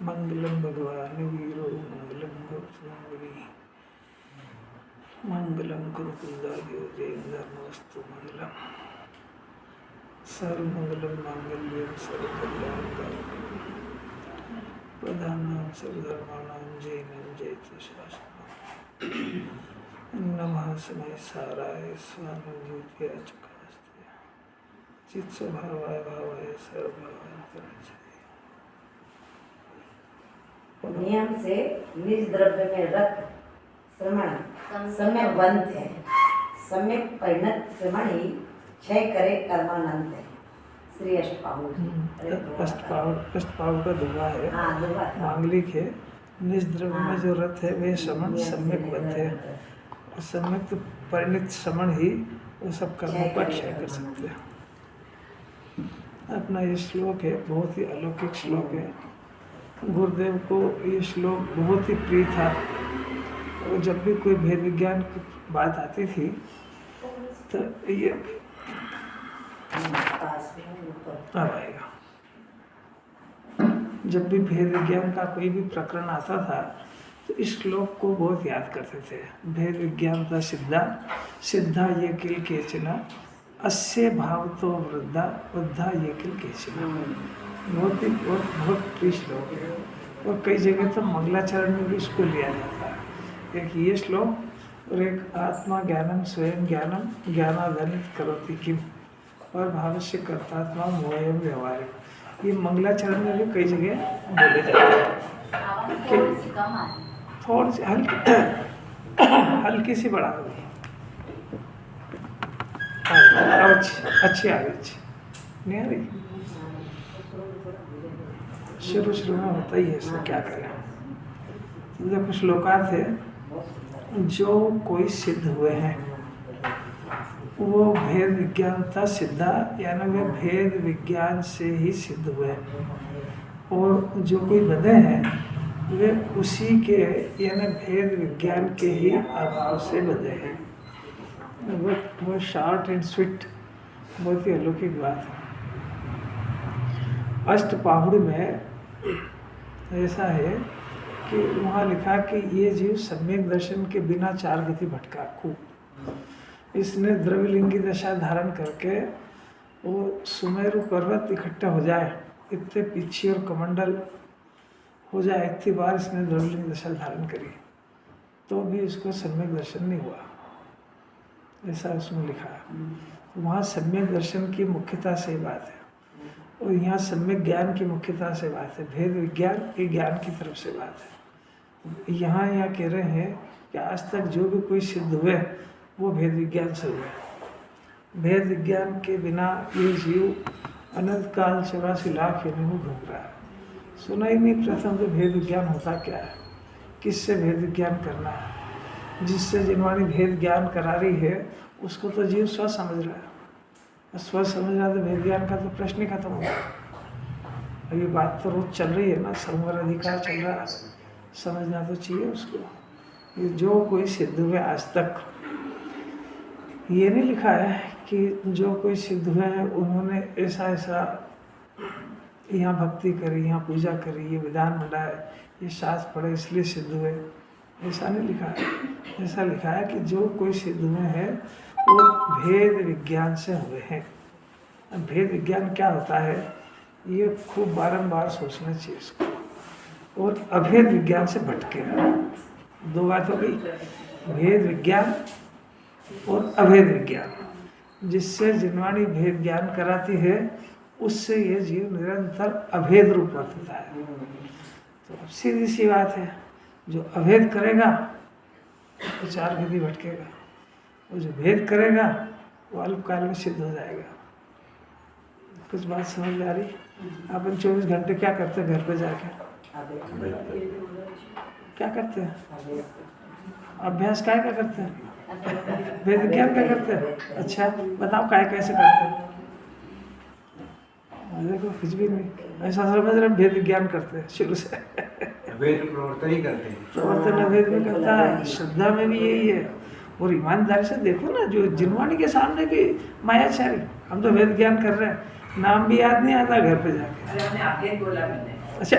मंगलम भगवान वीरो मंगलम गौतमंगली मंगलम कुरुकुंदार्यो जयेन्द्रमस्तु मंगलम सर्वमंगलम मांगल्यम सर्वकल्याणकारिणीं प्रधानां सर्वधर्माणां जयनं जयतु शास्त्रम् नमः समय साराय स्वानुभूत्या चकास्ते चित्स्वभावाय भावाय सर्वभावांतराय। नियम से निज द्रव्य में रत श्रमण सम्यक बंध है, सम्यक परिणत श्रमण ही क्षय करे कर्मानंद है। श्री अष्टपाव का दुआ है। मांगलिक है। निज द्रव्य में जो रत है वे श्रमण सम्यक बंध है और सम्यक परिणत श्रमण ही वो सब कर्मों का क्षय कर सकते हैं। अपना ये श्लोक है, बहुत ही अलौकिक श्लोक है। गुरुदेव को ये श्लोक बहुत ही प्रिय था और जब भी कोई भेद विज्ञान की बात आती थी तो ये आएगा। जब भी भेद विज्ञान का कोई भी प्रकरण आता था तो इस श्लोक को बहुत याद करते थे। भेद विज्ञान का सिद्धा ये किल केचना अस्य भाव तो वृद्धा वृद्धा ये किल केचना। बहुत प्रिय श्लोक है और कई जगह तो मंगलाचरण में भी इसको लिया जाता है। एक ये श्लोक और एक आत्मा ज्ञानम स्वयं ज्ञानम ज्ञानाधनित करोति किम और भविष्य कर्तात्मा मोहयम व्यवहारिक, ये मंगलाचरण में भी कई जगह बोले जाते हैं। थोड़ी सी हल्की सी बढ़ा दो, अच्छी आ रही, नहीं आ रही। शुरू में होता ही है, इसमें क्या करें। देखो श्लोकार्थ है, जो कोई सिद्ध हुए हैं वो भेद विज्ञानता सिद्धा, यानी वे भेद विज्ञान से ही सिद्ध हुए, और जो कोई बंधे हैं वे उसी के यानी भेद विज्ञान के ही अभाव से बंधे हैं। वो शॉर्ट एंड स्वीट, बहुत ही अलौकिक बात है। अष्टपाहुड़ में ऐसा है कि वहाँ लिखा कि ये जीव सम्यक दर्शन के बिना चार गति भटका खूब। इसने द्रव्यलिंगी दशा धारण करके वो सुमेरु पर्वत इकट्ठा हो जाए, इतने पीछे और कमंडल हो जाए, इतनी बार इसने द्रव्यलिंगी दशा धारण करी तो भी इसको सम्यक दर्शन नहीं हुआ, ऐसा उसमें लिखा है। वहाँ सम्यक दर्शन की मुख्यता से बात है और यहाँ सम्यक ज्ञान की मुख्यता से बात है। भेद विज्ञान के ज्ञान की तरफ से बात है। यहाँ कह रहे हैं कि आज तक जो भी कोई सिद्ध हुए वो भेद विज्ञान से हुए। भेद विज्ञान के बिना ये जीव अनंत काल 84 लाख योनि में घूम रहा है। सुना ही नहीं प्रथम तो भेद विज्ञान होता क्या है, किससे भेद विज्ञान करना है। जिससे जिनवाणी भेद ज्ञान करा रही है उसको तो जीव स्व समझ रहा है, स्व समझ रहा तो भेद ज्ञान का तो प्रश्न ही खत्म हो गया। अभी बात तो रोज चल रही है ना, संवर अधिकार चल रहा है, समझना तो चाहिए उसको। ये जो कोई सिद्ध हुए आज तक, ये नहीं लिखा है कि जो कोई सिद्ध हुए हैं उन्होंने ऐसा यहाँ भक्ति करी, यहाँ पूजा करी, ये विधान बनाए, ये शास्त्र पढ़े इसलिए सिद्ध हुए, ऐसा नहीं लिखा है। ऐसा लिखा है कि जो कोई सिद्ध हुए हैं वो भेद विज्ञान से हुए हैं। भेद विज्ञान क्या होता है ये खूब बारंबार सोचना चाहिए इसको। और अभेद विज्ञान से भटके, दो बात हो गई, भेद विज्ञान और अभेद विज्ञान। जिससे जिनवाणी भेद ज्ञान कराती है उससे ये जीव निरंतर अभेद रूप वर्तता है। तो अब सीधी सी बात है, जो अभेद करेगा तो चार गति भटकेगा, और जो भेद करेगा वो अल्पकाल में सिद्ध हो जाएगा। कुछ बात समझ आ रही? अपन 24 घंटे क्या करते हैं घर पे जाके? क्या करते हैं? अभ्यास काय का करते हैं? भेद विज्ञान क्या करते हैं? अच्छा बताओ काय कैसे करते हैं? देखो कुछ भी नहीं, ऐसा समझ रहे भेद विज्ञान करते हैं शुरू से। प्रवर्तन ही करते हैं, प्रवर्तन अभेद में करता है, श्रद्धा में भी यही है। और ईमानदारी से देखो ना, जो जिनवाणी के सामने भी मायाचारी, हम तो वेद ज्ञान कर रहे हैं, नाम भी याद नहीं आता घर पे जाके। अरे हमने आपके बोला मैंने अच्छा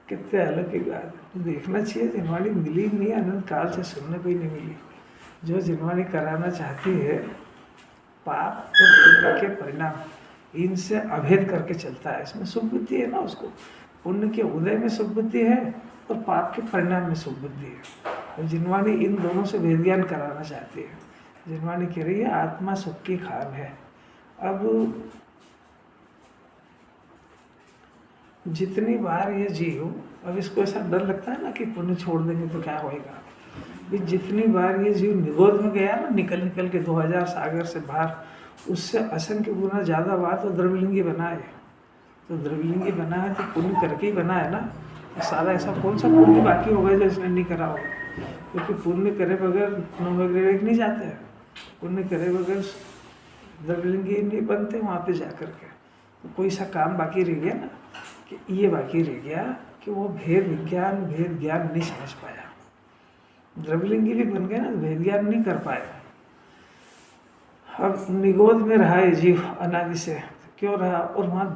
कितने अलौकिक बात है। देखना चाहिए, जिनवाणी मिली नहीं, अनंत काल से सुनने को ही नहीं मिली। जो जिनवाणी कराना चाहती है, पाप और पुण्य के परिणाम इनसे अभेद करके चलता है। इसमें सुख बुद्धि है ना, उसको पुण्य के उदय में सुख बुद्धि है और पाप के परिणाम में सुख बुद्धि है। और जिनवाणी इन दोनों से वेद ज्ञान कराना चाहती है। जिनवाणी कह रही है आत्मा सुख की खान है। अब जितनी बार ये जीव, अब इसको ऐसा डर लगता है ना कि पुण्य छोड़ देंगे तो क्या होएगा। भी जितनी बार ये जीव निगोद में गया ना, निकल निकल के 2000 सागर से बाहर, उससे असंख्य गुना ज़्यादा बार तो द्रव्यलिंगी बना है। तो द्रव्यलिंगी बना है तो पुण्य करके ही बना है ना। तो सारा ऐसा कौन सा पुण्य बाकी होगा जो इसने नहीं करा होगा। क्योंकि पुण्य करे बगैर नवग्रह नहीं जाते हैं, पुण्य करे बगैर द्रव्यलिंगी नहीं बनते वहाँ पे जा कर के। तो कोई सा काम बाकी रह गया ना, कि ये बाकी रह गया कि वो भेद ज्ञान नहीं समझ पाया। द्रव्यलिंगी भी बन गया ना, भेद ज्ञान नहीं कर पाया। अब निगोद में रहा है जीव अनादि से, क्यों रहा और वहाँ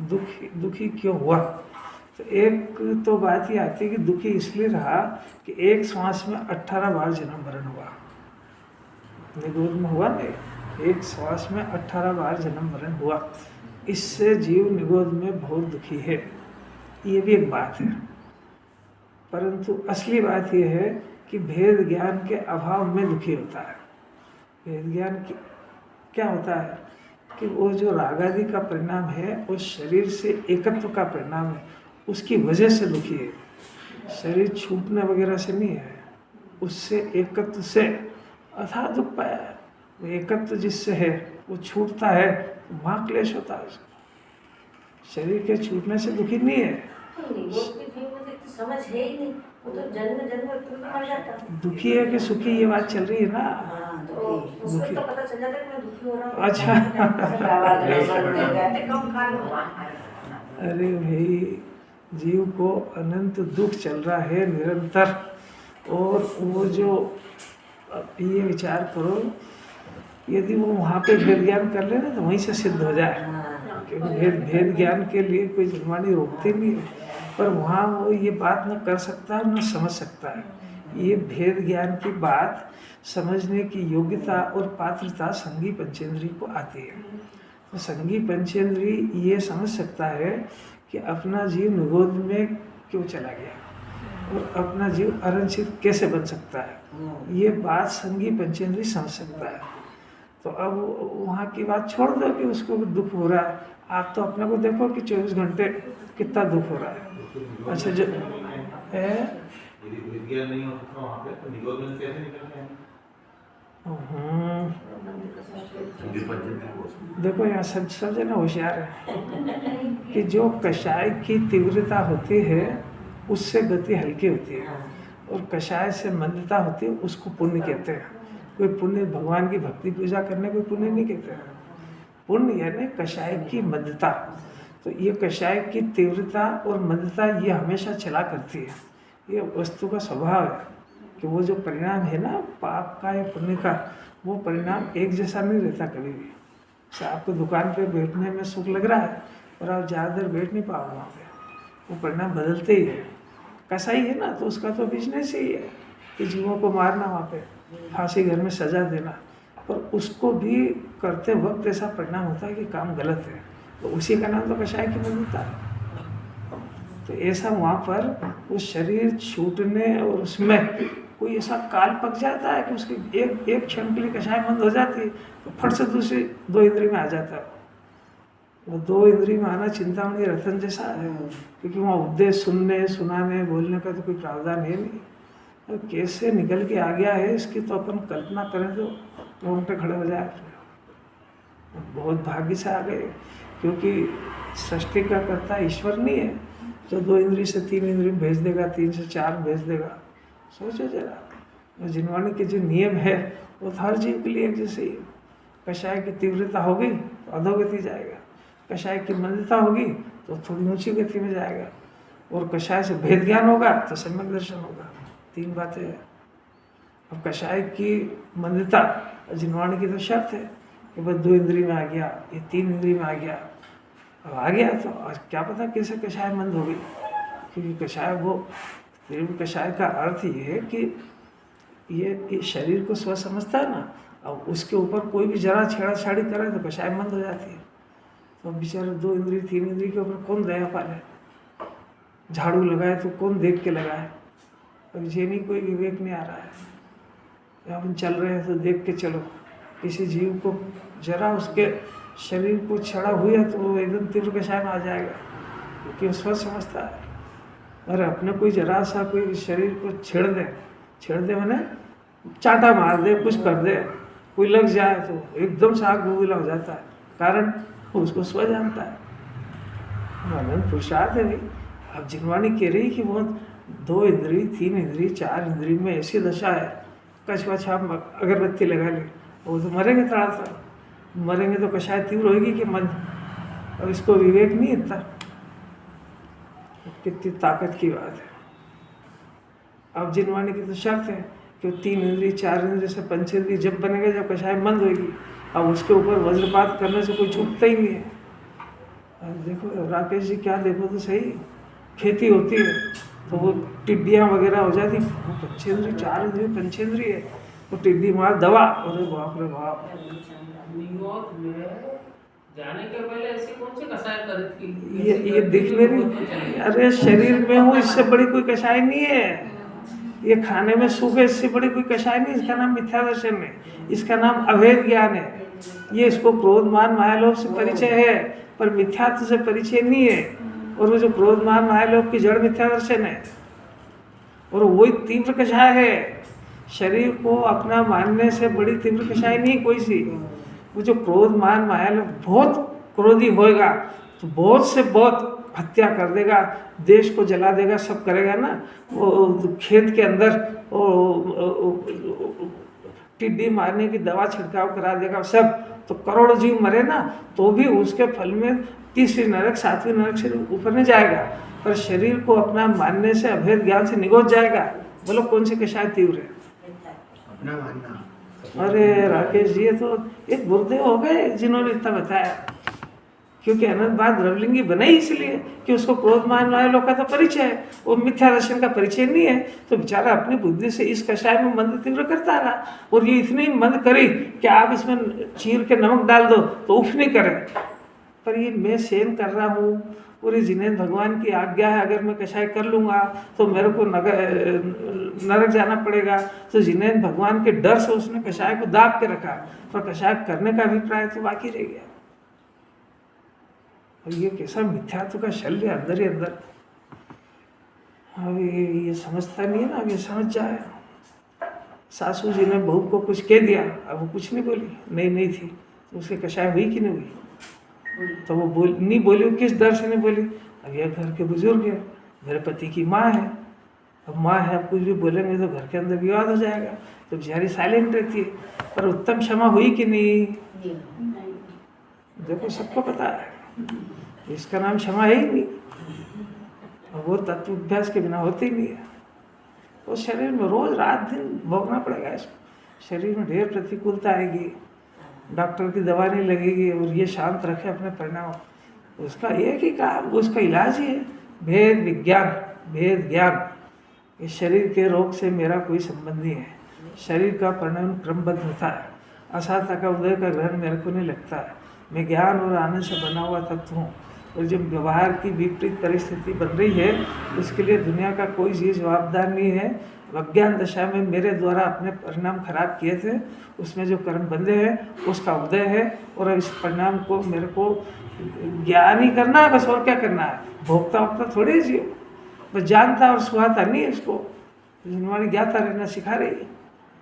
दुखी क्यों हुआ। तो एक तो बात ये आती है कि दुखी इसलिए रहा कि एक श्वास में 18 बार जन्म मरण हुआ। निगोद में हुआ नहीं, एक श्वास में 18 बार जन्म मरण हुआ। इससे जीव निगोद में बहुत दुखी है। ये भी एक बात है। परंतु असली बात यह है कि भेद ज्ञान के अभाव में दुखी होता है। भेद ज्ञान की क्या होता है कि वो जो रागादि का परिणाम है वो शरीर से एकत्व का परिणाम है, उसकी वजह से दुखी है। शरीर छूटने वगैरह से नहीं है, उससे एकत्व से अथाह दुख पाया है। वो एकत्व जिससे है वो छूटता है तो वहाँ क्लेश होता है उसको। शरीर के छूटने से दुखी नहीं है। समझ है ही नहीं, वो तो जन्म मर जाता। दुखी है कि सुखी, ये बात चल रही है ना। दुखी तो पता चल जाता है कि मैं दुखी हो रहा हूँ। अच्छा अरे भाई, जीव को अनंत दुख चल रहा है निरंतर। और वो जो ये विचार करो, यदि वो वहाँ पे भेद ज्ञान कर ले ना तो वहीं से सिद्ध हो जाए। क्योंकि भेद ज्ञान के लिए कोई जिनवाणी रोकती नहीं है, पर वहाँ वो ये बात न कर सकता है न समझ सकता है। ये भेद ज्ञान की बात समझने की योग्यता और पात्रता संगी पंचेंद्री को आती है। तो संगी पंचेंद्री ये समझ सकता है कि अपना जीव निगोद में क्यों चला गया और अपना जीव अरंचित कैसे बन सकता है। ये बात संगी पंचेंद्री समझ सकता है। तो अब वहाँ की बात छोड़ दो कि उसको दुख हो रहा है। आप तो अपने को देखो कि 24 घंटे कितना दुख हो रहा है। अच्छा जो नहीं हो सकता वहाँ पे, तो निगोद में कैसे निकलते हैं? देखो यहाँ सब जना होशियार है कि जो कषाय की तीव्रता होती है उससे गति हल्की होती है, और कषाय से मंदता होती है उसको पुण्य कहते हैं। कोई पुण्य भगवान की भक्ति पूजा करने को पुण्य नहीं कहते हैं। पुण्य यानी कषाय की मंदता। तो ये कषाय की तीव्रता और मंदता ये हमेशा चला करती है। ये वस्तु का स्वभाव है कि वो जो परिणाम है ना पाप का या पुण्य का, वो परिणाम एक जैसा नहीं रहता कभी भी। जैसे आपको दुकान पे बैठने में सुख लग रहा है और आप ज़्यादा देर बैठ नहीं पाओगे वहाँ पे, वो परिणाम बदलते ही है। कसाई है ना तो उसका तो बिजनेस ही है कि जीवों को मारना, वहाँ पे फांसी घर में सजा देना, पर उसको भी करते वक्त ऐसा परिणाम होता है कि काम गलत है, तो उसी का नाम तो कषाय की मंदता है। तो ऐसा वहाँ पर वो शरीर छूटने और उसमें कोई ऐसा काल पक जाता है कि उसकी एक क्षण के लिए कषाय मंद हो जाती है तो फट से दूसरी 2 इंद्री में आ जाता है। वो 2 इंद्री में आना चिंतामणि रतन जैसा है, क्योंकि वहाँ उद्देश्य सुनने सुनाने बोलने का तो कोई प्रावधान है नहीं। तो कैसे निकल के आ गया है इसकी तो अपन कल्पना करें तो रोंगटे खड़े हो जाए। बहुत भाग्य से आ गए, क्योंकि सृष्टि का कर्ता ईश्वर नहीं है जो 2 इंद्री से 3 इंद्री में भेज देगा, 3 से 4 भेज देगा। सोचो जरा, जिनवाणी के जो नियम है वो हर जीव के लिए एक जैसे ही। कषाय की तीव्रता होगी तो अधोगति जाएगा, कषाय की मंदता होगी तो थोड़ी ऊंची गति में जाएगा, और कषाय से भेद ज्ञान होगा तो सम्यक दर्शन होगा। 3 बातें हैं। अब कषाय की मंदता जिनवाणी की तो शर्त है कि बस 2 इंद्री में आ गया, ये 3 इंद्री में आ गया, अब आ गया तो आज क्या पता कैसे कषाय मंद हो गई, क्योंकि कषाय वो तीव्र कषाय का अर्थ ये है कि ये शरीर को स्व समझता है ना, अब उसके ऊपर कोई भी जरा छेड़ाछाड़ी करे तो कषाय मंद हो जाती है। तो अब बेचारे 2 इंद्रिय 3 इंद्रिय के ऊपर कौन दया पाले, झाड़ू लगाए तो कौन देख के लगाए। अब ये नहीं कोई विवेक नहीं आ रहा है। अपन चल रहे हैं तो देख के चलो, किसी जीव को जरा उसके शरीर को छड़ा हुई है तो वो एकदम तीव्र कषाय में आ जाएगा, क्योंकि वो स्व समझता है। और अपने कोई जरा सा कोई शरीर को छेड़ दे मैंने चांटा मार दे, कुछ कर दे, कोई लग जाए तो एकदम से आग बबूला हो जाता है, कारण उसको स्व जानता है। अनंत पुरुषार्थ है भाई। अब जिनवाणी कह रही कि वो 2 इंद्रिय 3 इंद्रिय 4 इंद्रिय में ऐसी दशा है, कछुआ छाप अगरबत्ती लगा ली, वो तो मरेंगे थोड़ा सा, मरेंगे तो कषाय तीव्र होगी कि मंद। अब इसको विवेक नहीं इतना, कितनी ताकत की बात है। अब जिनवाणी की तो शर्त है कि 3 इंद्रिय 4 इंद्रिय से पंचेंद्रिय जब बनेगा जब कषाय मंद होगी। अब उसके ऊपर वज्रपात करने से कोई छूटता ही नहीं है। अब देखो राकेश जी, क्या देखो तो सही, खेती होती है तो वो टिड्डियाँ वगैरह हो जाती, वो पंचेंद्रिय 4 इंद्रिय पंचेंद्रिय है, वो टिड्डी मार दवा, अरे बाप रे बाप। न्यूयॉर्क में जाने के पहले ऐसी कौन सी कषाय करी थी? ये दिख मेरी, अरे शरीर में हूँ, इससे बड़ी कोई कषाय नहीं है। ये खाने में सुख है, इससे बड़ी कोई कषाय नहीं। इसका नाम मिथ्या दर्शन है, इसका नाम अभेद ज्ञान है। ये इसको क्रोध मान मायालोभ से परिचय है, पर मिथ्यात्व से परिचय नहीं है। और वो जो क्रोध मान मायालोभ की जड़ मिथ्या दर्शन है, और वही तीव्र कषाय है। शरीर को अपना मानने से बड़ी तीव्र कषाय नहीं कोई सी। वो जो क्रोध मान मायालोभ, बहुत क्रोधी होएगा तो बहुत से बहुत हत्या कर देगा, देश को जला देगा, सब करेगा ना। वो खेत के अंदर टिड्डी मारने की दवा छिड़काव करा देगा सब, तो करोड़ों जीव मरे ना, तो भी उसके फल में 3वीं नरक 7वीं नरक से ऊपर नहीं जाएगा, पर शरीर को अपना मानने से अभेद ज्ञान से निगोच जाएगा। बोलो कौन सी कषाय तीव्र है? अपना मानना। अरे राकेश जी, ये तो एक गुरुदेव हो गए जिन्होंने इतना बताया। क्योंकि अनंत बात द्रवलिंगी बनाई इसलिए कि उसको क्रोध मान मायालोभ का तो परिचय है, वो मिथ्या दर्शन का परिचय नहीं है। तो बेचारा अपनी बुद्धि से इस कषाय में मंद तीव्र करता रहा, और ये इतनी मंद करी कि आप इसमें चीर के नमक डाल दो तो उफ नहीं करे। पर ये मैं सहन कर रहा हूँ, और ये जिनेंद्र भगवान की आज्ञा है, अगर मैं कषाय कर लूँगा तो मेरे को नरक जाना पड़ेगा। तो जिनेंद्र भगवान के डर से उसने कषाय को दाब के रखा, पर कषाय करने का अभिप्राय तो बाकी रह गया। और ये कैसा मिथ्यात्व का शल्य अंदर ही अंदर। अब ये समझता नहीं है ना, अब ये समझ जाए। सासू जी ने बहू को कुछ कह दिया, अब वो कुछ नहीं बोली, नहीं थी, तो उसके कषाय हुई कि नहीं हुई? तो वो नहीं बोली, वो किस डर से नहीं बोली? अब यह घर के बुजुर्ग है, मेरे पति की माँ है, अब माँ है, अब कुछ भी बोलेंगे तो घर के अंदर विवाद हो जाएगा, तो बेचारी साइलेंट रहती है। पर उत्तम क्षमा हुई कि नहीं? देखो सबको पता है, इसका नाम क्षमा है ही नहीं, और वो तत्वाभ्यास के बिना होती नहीं है। तो शरीर में रोज रात दिन भोगना पड़ेगा इसको। शरीर में ढेर प्रतिकूलता आएगी, डॉक्टर की दवा नहीं लगेगी, और ये शांत रखे अपने परिणाम। उसका एक ही काम, उसका इलाज ही है भेद विज्ञान, भेद ज्ञान। इस शरीर के रोग से मेरा कोई संबंध नहीं है। शरीर का परिणाम क्रमबद्ध होता है, असाता का उदय का ग्रहण मेरे को नहीं लगता है। मैं ज्ञान और आनंद से बना हुआ तत्व हूँ, और जब व्यवहार की विपरीत परिस्थिति बन रही है, उसके लिए दुनिया का कोई चीज़ जवाबदार नहीं है। अज्ञान दशा में मेरे द्वारा अपने परिणाम खराब किए थे, उसमें जो कर्म बंधे हैं उसका उदय है, और इस परिणाम को मेरे को ज्ञान ही करना है बस, और क्या करना है? भोगता वोगता थोड़ी जियो, बस जानता और सुहाता नहीं है। इसको जिनवाणी ज्ञाता रहना सिखा रही है,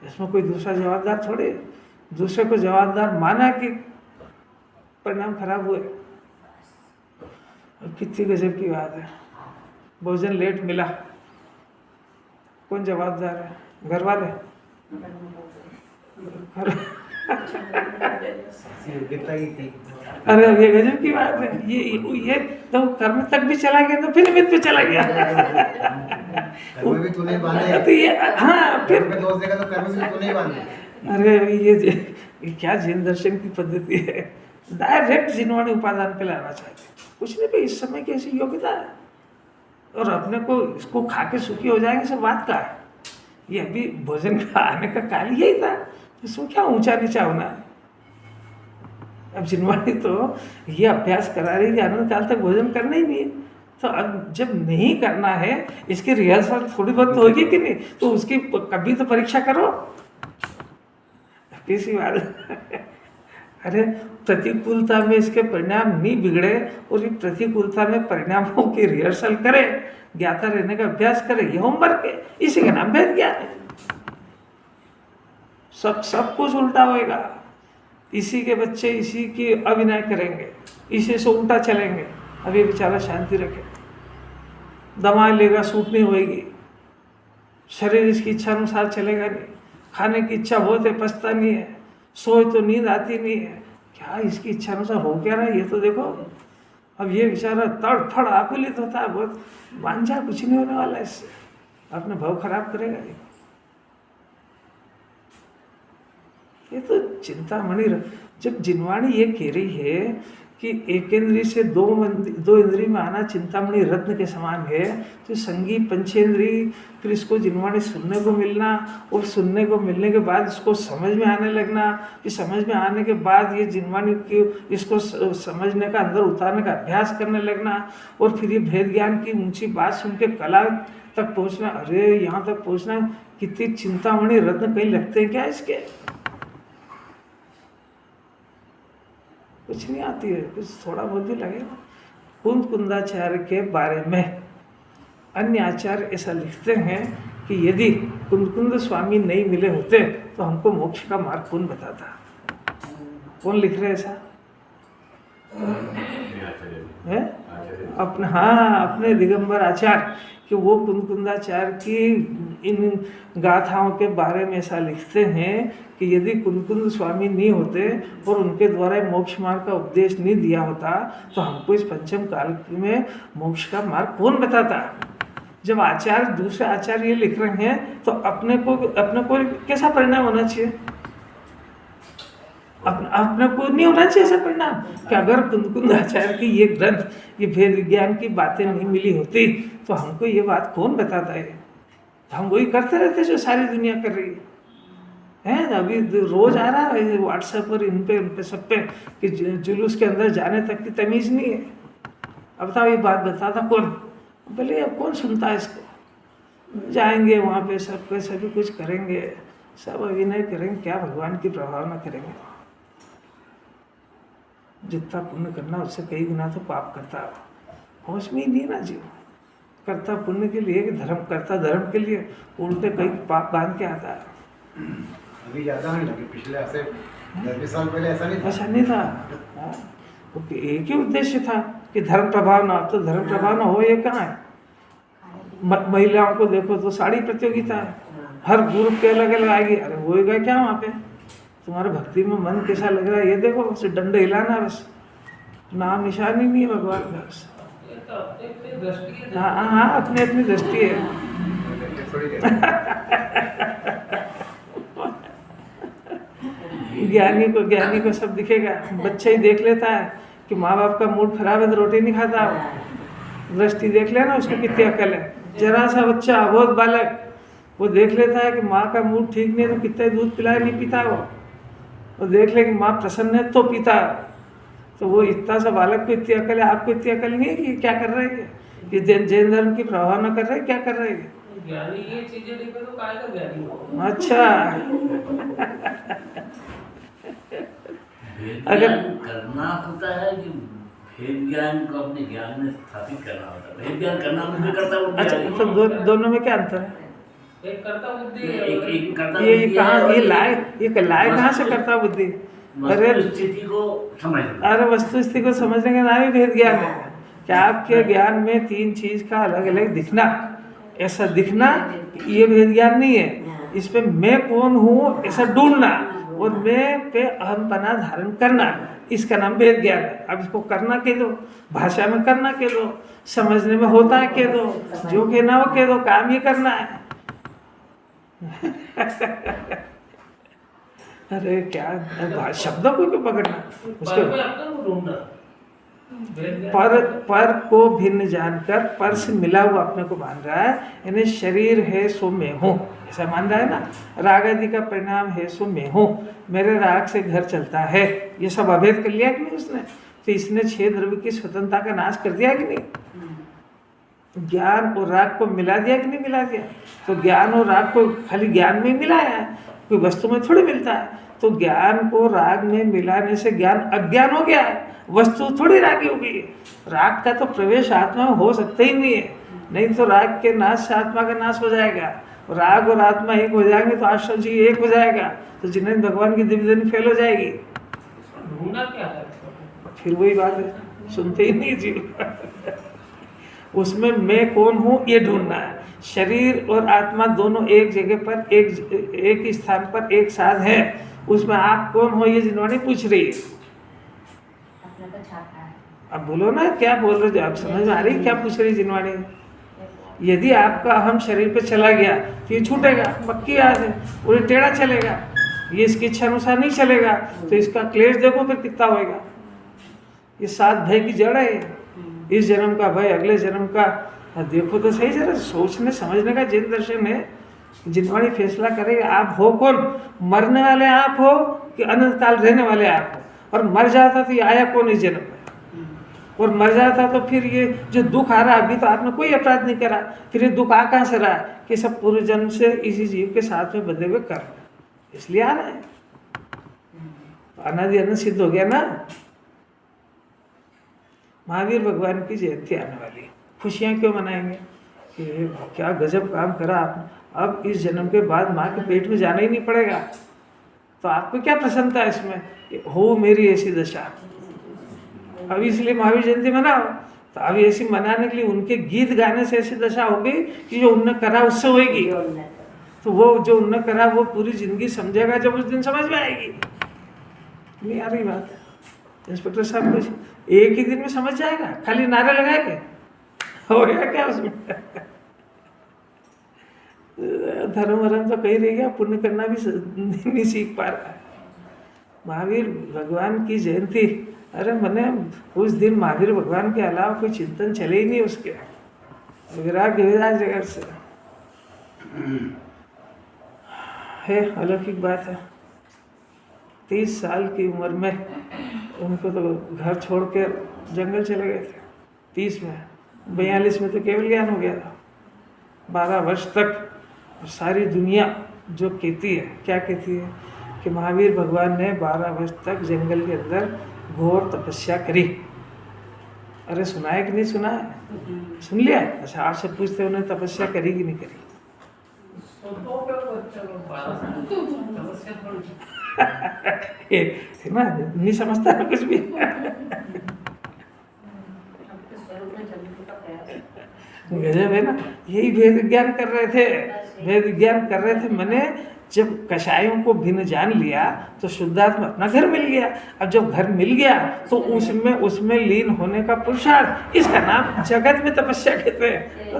इसमें कोई दूसरा जवाबदार थोड़े। दूसरे को जवाबदार माना कि परिणाम खराब हुए, और कितनी गजब की बात है। भोजन लेट मिला, कौन जवाबदार है? घर वाले। अरे अब ये गजब की बात है। ये तो कर्म तक भी चला गया तो फिर निमित्त पे चला गया। कर्म भी तूने बांधे, तो ये हाँ फिर कर्म में दोष देगा तो कर्म भी तूने बांधे। अरे ये क्या जैन दर्शन की पद्धति है, डायरेक्ट जिनवाणी उपादान पे लाना चाहते हैं। कुछ नहीं भाई, इस समय की ऐसी योग्यता है, और अपने को इसको खा के सुखी हो जाएंगे, सब बात का है। ये अभी भोजन का आने का काल यही था, इसमें क्या ऊंचा नीचा होना है। अब जिनवाणी तो ये अभ्यास करा रही कि अनंत काल तक भोजन करना ही नहीं है, तो अब जब नहीं करना है, इसकी रिहर्सल थोड़ी बहुत तो होगी कि नहीं, तो उसकी कभी तो परीक्षा करो किसी बात। अरे प्रतिकूलता में इसके परिणाम नहीं बिगड़े, और ये प्रतिकूलता में परिणामों की रिहर्सल करे, ज्ञाता रहने का अभ्यास करे, ये होमवर्क है, इसी का नाम भेद ज्ञान है। सब कुछ उल्टा होएगा, इसी के बच्चे इसी की अभिनय करेंगे, इसी से उल्टा चलेंगे। अब ये बेचारा शांति रखे, दवाएं लेगा सूट नहीं होएगी, शरीर इसकी इच्छा अनुसार चलेगा नहीं, खाने की इच्छा हो तो पछता नहीं है, सोए तो नींद आती नहीं है, क्या इसकी इच्छा अनुसार हो क्या रहा है ये तो देखो। अब ये बेचारा तड़फड़ आकुलित होता है बहुत, वांझा कुछ नहीं होने वाला इससे, अपने भाव खराब करेगा ये तो चिंतामणि। जब जिनवाणी ये कह रही है कि एक इंद्रिय से दो इंद्रिय में आना चिंतामणि रत्न के समान है, तो संगी पंचेंद्रिय, फिर इसको जिनवाणी सुनने को मिलना, और सुनने को मिलने के बाद इसको समझ में आने लगना, फिर समझ में आने के बाद ये जिनवाणी की इसको समझने का, अंदर उतारने का अभ्यास करने लगना, और फिर ये भेद ज्ञान की ऊंची बात सुन के कला तक पहुँचना। अरे यहाँ तक पहुँचना, कितनी चिंतामणि रत्न कहीं लगते हैं क्या इसके? कुछ नहीं आती है, कुछ थोड़ा बहुत भी लगेगा। कुंदाचार्य के बारे में अन्य आचार्य ऐसा लिखते हैं कि यदि कुंद स्वामी नहीं मिले होते तो हमको मोक्ष का मार्ग कौन बताता? कौन लिख रहे ऐसा है? अपने, हाँ, अपने दिगंबर आचार्य, कि वो कुंदाचार्य की इन गाथाओं के बारे में ऐसा लिखते हैं कि यदि कुंद स्वामी नहीं होते और उनके द्वारा मोक्ष मार्ग का उपदेश नहीं दिया होता तो हमको इस पंचम काल में मोक्ष का मार्ग कौन बताता? जब आचार्य, दूसरे आचार्य ये लिख रहे हैं तो अपने को कैसा परिणाम होना चाहिए? अपने को नहीं होना चाहिए ऐसा परिणाम कि अगर कुंद आचार्य की ये ग्रंथ, ये भेद विज्ञान की बातें नहीं मिली होती तो हमको ये बात कौन बताता है? हम वही करते रहते जो सारी दुनिया कर रही है। अभी रोज आ रहा है व्हाट्सएप पर, इन पे सब पे, कि जुलूस के अंदर जाने तक की तमीज नहीं है। अब बताओ ये बात बताता कौन? बोले अब कौन सुनता है इसको? जाएंगे वहाँ पे सब सभी कुछ करेंगे, सब अभिनय करेंगे, क्या भगवान की प्रभावना करेंगे? जितना पुण्य करना उससे कई गुना तो पाप करता है। होश में ही नहीं ना जीव, करता पुण्य के लिए कि धर्म करता धर्म के लिए, उल्टे कई पाप बांध के आता है। अभी ज़्यादा होने लगे, पिछले ऐसे 10-20 साल पहले ऐसा नहीं था। ऐसा नहीं था। हाँ, एक ही उद्देश्य था कि धर्म प्रभाव ना, तो धर्म प्रभाव ना हो ये कहाँ है? महिलाओं को देखो तो साड़ी प्रतियोगिता है, हर ग्रुप के अलग अलग आएगी। अरे होएगा क्या वहाँ पे? तुम्हारे भक्ति में मन कैसा लग रहा है ये देखो, बस डंडे हिलाना, बस नाम निशान ही नहीं है भगवान का। बस हाँ हाँ, अपनी अपनी दृष्टि है। ज्ञानी को सब दिखेगा। बच्चा ही देख लेता है कि माँ बाप का मूड खराब है तो रोटी नहीं खाता वो, दृष्टि देख लेना उसको कितनी अकल है। जरा सा बच्चा, अबोध बालक, वो देख लेता है कि माँ का मूड ठीक नहीं है तो कितना दूध पिलाए नहीं पीता वो देख ले कि माँ प्रसन्न है तो पीता। तो वो इतना सा बालक को इतनी अकल है, आपको इतनी अकल नहीं है कि क्या कर रहे हैं? ये जैन धर्म की प्रभाव न कर रहे हैं, क्या कर रहे हैं? ज्ञानी ये चीजें नहीं तो काय का ज्ञानी हो? अच्छा अगर करना होता है कि भेद ज्ञान को अपने ज्ञान में स्थापित करना होता है। भेद ज्ञान करना मुझे करता हूँ। अच्छा, तो दोनों में क्या अंतर है? एक करता बुद्धि, एक करता ये कहाँ, ये लाए कहाँ से करता बुद्धि? अरे स्थिति को समझना। अरे वस्तु स्थिति को समझने का नाम ही भेद ज्ञान है। क्या आपके ज्ञान में तीन चीज का अलग अलग दिखना, ऐसा दिखना, ये भेद ज्ञान नहीं है। इस पे मैं कौन हूँ ऐसा ढूंढना, और मैं पे अहमपना धारण करना, इसका नाम भेद ज्ञान है। अब इसको करना कह दो, भाषा में करना कह दो, समझने में होता है कह दो, जो कहना हो कह दो, काम ये करना है। अरे क्या शब्दों को क्यों पकड़ना उसको? पर को भिन्न जानकर पर से मिला हुआ अपने को मान रहा है, यानी शरीर है सो मैं हूँ, ऐसा मान रहा है ना। राग आदि का परिणाम है सो मैं हूँ, मेरे राग से घर चलता है, ये सब अभेद कर लिया कि नहीं उसने। तो इसने 6 द्रव्य की स्वतंत्रता का नाश कर दिया कि नहीं। ज्ञान और राग को मिला दिया कि नहीं मिला दिया। तो ज्ञान और राग को खाली ज्ञान में मिलाया है, कोई वस्तु में थोड़ी मिलता है। तो ज्ञान को राग में मिलाने से ज्ञान अज्ञान हो गया है, वस्तु थोड़ी रागी हो गई है। राग का तो प्रवेश आत्मा में हो सकता ही नहीं है, नहीं तो राग के नाश से आत्मा का नाश हो जाएगा। राग और आत्मा एक हो जाएंगे तो आश्रम जी एक हो जाएगा, तो जिन्हें भगवान की दिव्य फेल हो जाएगी। ढूंढना क्या है? फिर वही बात है, सुनते ही नहीं जीव। उसमें मैं कौन हूँ ये ढूंढना है। शरीर और आत्मा दोनों एक जगह पर एक ही स्थान पर एक साथ है, उसमें आप कौन हो ये जिन्होंने पूछ रही है। अब बोलो ना क्या बोल रहे हो, आप समझ में आ रही क्या पूछ रही जिन्होंने। यदि आपका अहम शरीर पे चला गया तो ये छूटेगा, पक्की याद है। और ये टेढ़ा चलेगा, ये इसकी इच्छा अनुसार नहीं चलेगा, तो इसका क्लेश देखो फिर कितना होएगा। ये 7 भय की जड़ है, इस जन्म का भय, अगले जन्म का। देखो तो सही, जरा सोचने समझने का जिन दर्शन है। जिनवाणी फैसला करेगा आप हो कौन, मरने वाले आप हो कि अनंत काल रहने वाले आप हो। और मर जाता तो ये आया कौन इस जन्म में, और मर जाता तो फिर ये जो दुख आ रहा है, अभी तो आपने कोई अपराध नहीं करा, फिर ये दुख आ कहाँ से रहा है कि सब पूर्व जन्म से इसी जीव के साथ में बंधे हुए कर, इसलिए आ रहा है। अनादि अनंत सिद्ध हो गया ना। महावीर भगवान की जयंती आने वाली, खुशियाँ क्यों मनाएंगे कि क्या गजब काम करा आपने। अब इस जन्म के बाद माँ के पेट में जाना ही नहीं पड़ेगा, तो आपको क्या प्रसन्नता है इसमें, हो मेरी ऐसी दशा। अब इसलिए महावीर जयंती मनाओ। तो अब ऐसी मनाने के लिए उनके गीत गाने से ऐसी दशा हो गई कि जो उनने करा उससे होगी। तो वो जो उनने करा वो पूरी जिंदगी समझेगा, जब उस दिन समझ में आएगी। नहीं आ रही बात। इंस्पेक्टर साहब कुछ एक ही दिन में समझ जाएगा, खाली नारे लगाए के हो गया क्या उसमें। धर्म वरम तो कहीं रह गया, पुण्य करना भी नहीं सीख पा रहा है। महावीर भगवान की जयंती, अरे मैंने उस दिन महावीर भगवान के अलावा कोई चिंतन चले ही नहीं उसके, विराग विराज जगह से है। अलौकिक बात है। 30 साल की उम्र में उनको तो घर छोड़ के जंगल चले गए थे। 30 में, 42 में तो केवल ज्ञान हो गया था। 12 वर्ष तक सारी दुनिया जो कहती है, क्या कहती है कि महावीर भगवान ने 12 वर्ष तक जंगल के अंदर घोर तपस्या करी। अरे सुना है कि नहीं सुना है? सुन लिया? अच्छा आपसे पूछते उन्होंने तपस्या करी कि नहीं करी? है ना, नहीं समझता है कुछ भी। गजब है ना। यही वेद विज्ञान कर रहे थे, वेद विज्ञान कर रहे थे। मैंने जब कषायों को भिन्न जान लिया तो शुद्धात्मा अपना घर मिल गया। अब जब घर मिल गया तो उसमें लीन होने का पुरुषार्थ, इसका नाम जगत में तपस्या कहते हैं।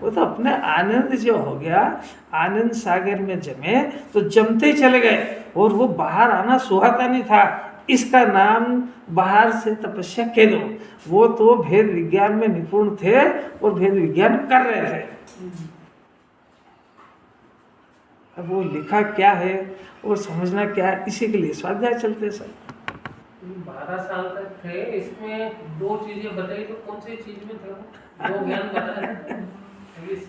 वो तो अपने आनंद जो हो गया, आनंद सागर में जमे तो जमते ही चले गए, और वो बाहर आना सुहाता नहीं था। इसका नाम बाहर से तपस्या कह दो। वो तो भेद विज्ञान में निपुण थे और भेद विज्ञान कर रहे थे। अब वो लिखा क्या है और समझना क्या है, इसी के लिए स्वाध्याय चलते सब। 12 साल तक थे, इसमें 2 चीजें बताई, तो कौन सी चीज में थे वो? 2 ज्ञान बताए।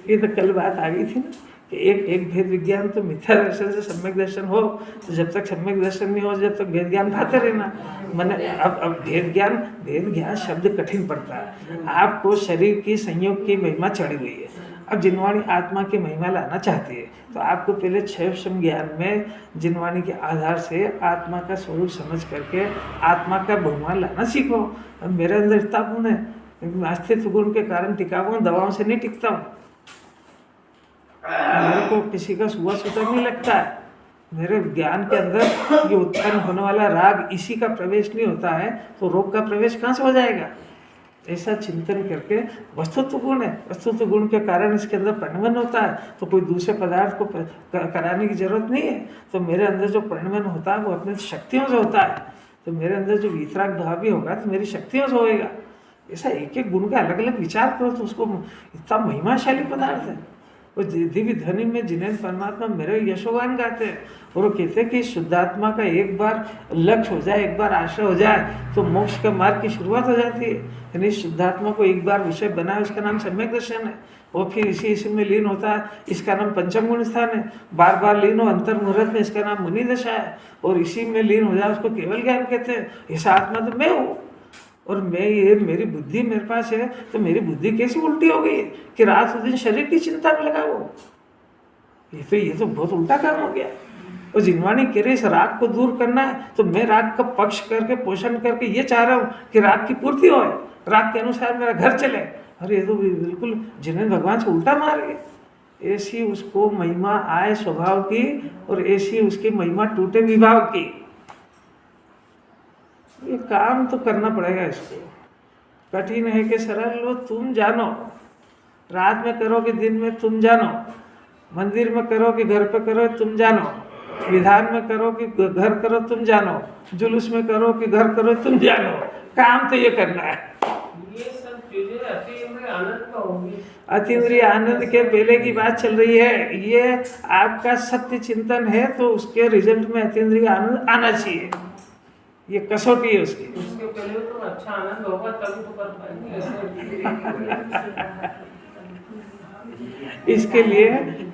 ये तो कल बात आ गई थी ना कि एक भेद विज्ञान तो मिथ्या दर्शन से सम्यक दर्शन हो, तो जब तक सम्यक दर्शन नहीं हो जब तक भेद ज्ञान भाते रहना। मैंने अब भेद ज्ञान शब्द कठिन पड़ता है। आपको शरीर की संयोग की महिमा चढ़ी हुई है। अब जिनवाणी आत्मा की महिमा लाना चाहती है तो आपको पहले 6 ज्ञान में जिनवाणी के आधार से आत्मा का स्वरूप समझ करके आत्मा का बहुमान लाना सीखो। अब मेरे अंदर इतना गुण है, मैं अस्तित्व गुण के कारण टिका हुआ, दवाओं से नहीं टिकता हूँ। मेरे को किसी का सुबह सुतक नहीं लगता है। मेरे ज्ञान के अंदर ये उत्पन्न होने वाला राग, इसी का प्रवेश नहीं होता है तो रोग का प्रवेश कहाँ से हो जाएगा। ऐसा चिंतन करके वस्तुत्व गुण है, वस्तुत्व गुण के कारण इसके अंदर परिणमन होता है, तो कोई दूसरे पदार्थ को कराने की जरूरत नहीं है। तो मेरे अंदर जो परिणमन होता है वो अपने शक्तियों से होता है। तो मेरे अंदर जो वीतराग भाव भी होगा तो मेरी शक्तियों से होएगा। ऐसा एक एक गुण का अलग अलग विचार करो तो उसको इतना महिमाशाली पदार्थ है। वो दिव्य ध्वनि में जिन्हें परमात्मा मेरे यशोगान गाते हैं और वो कहते हैं कि शुद्धात्मा का एक बार लक्ष्य हो जाए, एक बार आश्रय हो जाए तो मोक्ष के मार्ग की शुरुआत हो जाती है। यानी शुद्धात्मा को एक बार विषय बनाए, उसका नाम सम्यक दर्शन है। वो फिर इसी में लीन होता है, इसका नाम पंचम गुण स्थान है। बार बार लीन हो अंतर मुहूर्त में, इसका नाम मुनि दशा है। और इसी में लीन हो जाए उसको केवल ज्ञान कहते हैं। ऐसा आत्मा तो मैं हूँ और मैं ये मेरी बुद्धि मेरे पास है, तो मेरी बुद्धि कैसे उल्टी हो गई कि रात दिन शरीर की चिंता में लगा वो। ये तो बहुत उल्टा काम हो गया। और जिनवाणी कह रहे इस राग को दूर करना है तो मैं राग का पक्ष करके पोषण करके ये चाह रहा हूँ कि राग की पूर्ति हो, राग के अनुसार मेरा घर चले। अरे ये तो बिल्कुल जिन्हें भगवान से उल्टा मार गए। ऐसी उसको महिमा आए स्वभाव की और ऐसी उसकी महिमा टूटे विभाव की। ये काम तो करना पड़ेगा इसको। कठिन है कि सरल लो तुम जानो, रात में करो कि दिन में तुम जानो, मंदिर में करो कि घर पे करो तुम जानो, विधान में करो कि घर करो तुम जानो, जुलूस में करो कि घर करो तुम जानो। काम तो ये करना है। ये सब चीजें अतीन्द्रिय आनंद का होंगी। अतीन्द्रिय आनंद के पहले की बात चल रही है। ये आपका सत्य चिंतन है तो उसके रिजल्ट में अतीन्द्रिय आनंद आना चाहिए। ये कसौटी है उसकी। उसके पहले तो अच्छा आनंद होगा तभी तो कर पाएंगे ऐसे।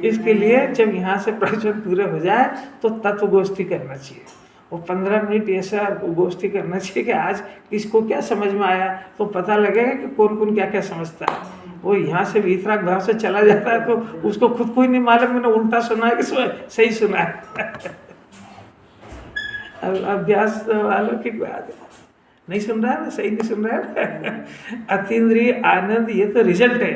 इसके लिए जब यहाँ से प्रवचन पूरे हो जाए तो तत्व गोष्ठी करना चाहिए। वो 15 मिनट ऐसा गोष्ठी करना चाहिए कि आज किसको क्या समझ में आया, तो पता लगेगा कि कौन कौन क्या क्या समझता है। वो यहाँ से वीतराग भाव से चला जाता है तो उसको खुद को ही नहीं मालूम मैंने उल्टा सुना है कि सही सुना है। अब अभ्यास वालों की बात है, नहीं सुन रहा है ना, सही नहीं सुन रहा है ना। अतीन्द्रिय आनंद ये तो रिजल्ट है।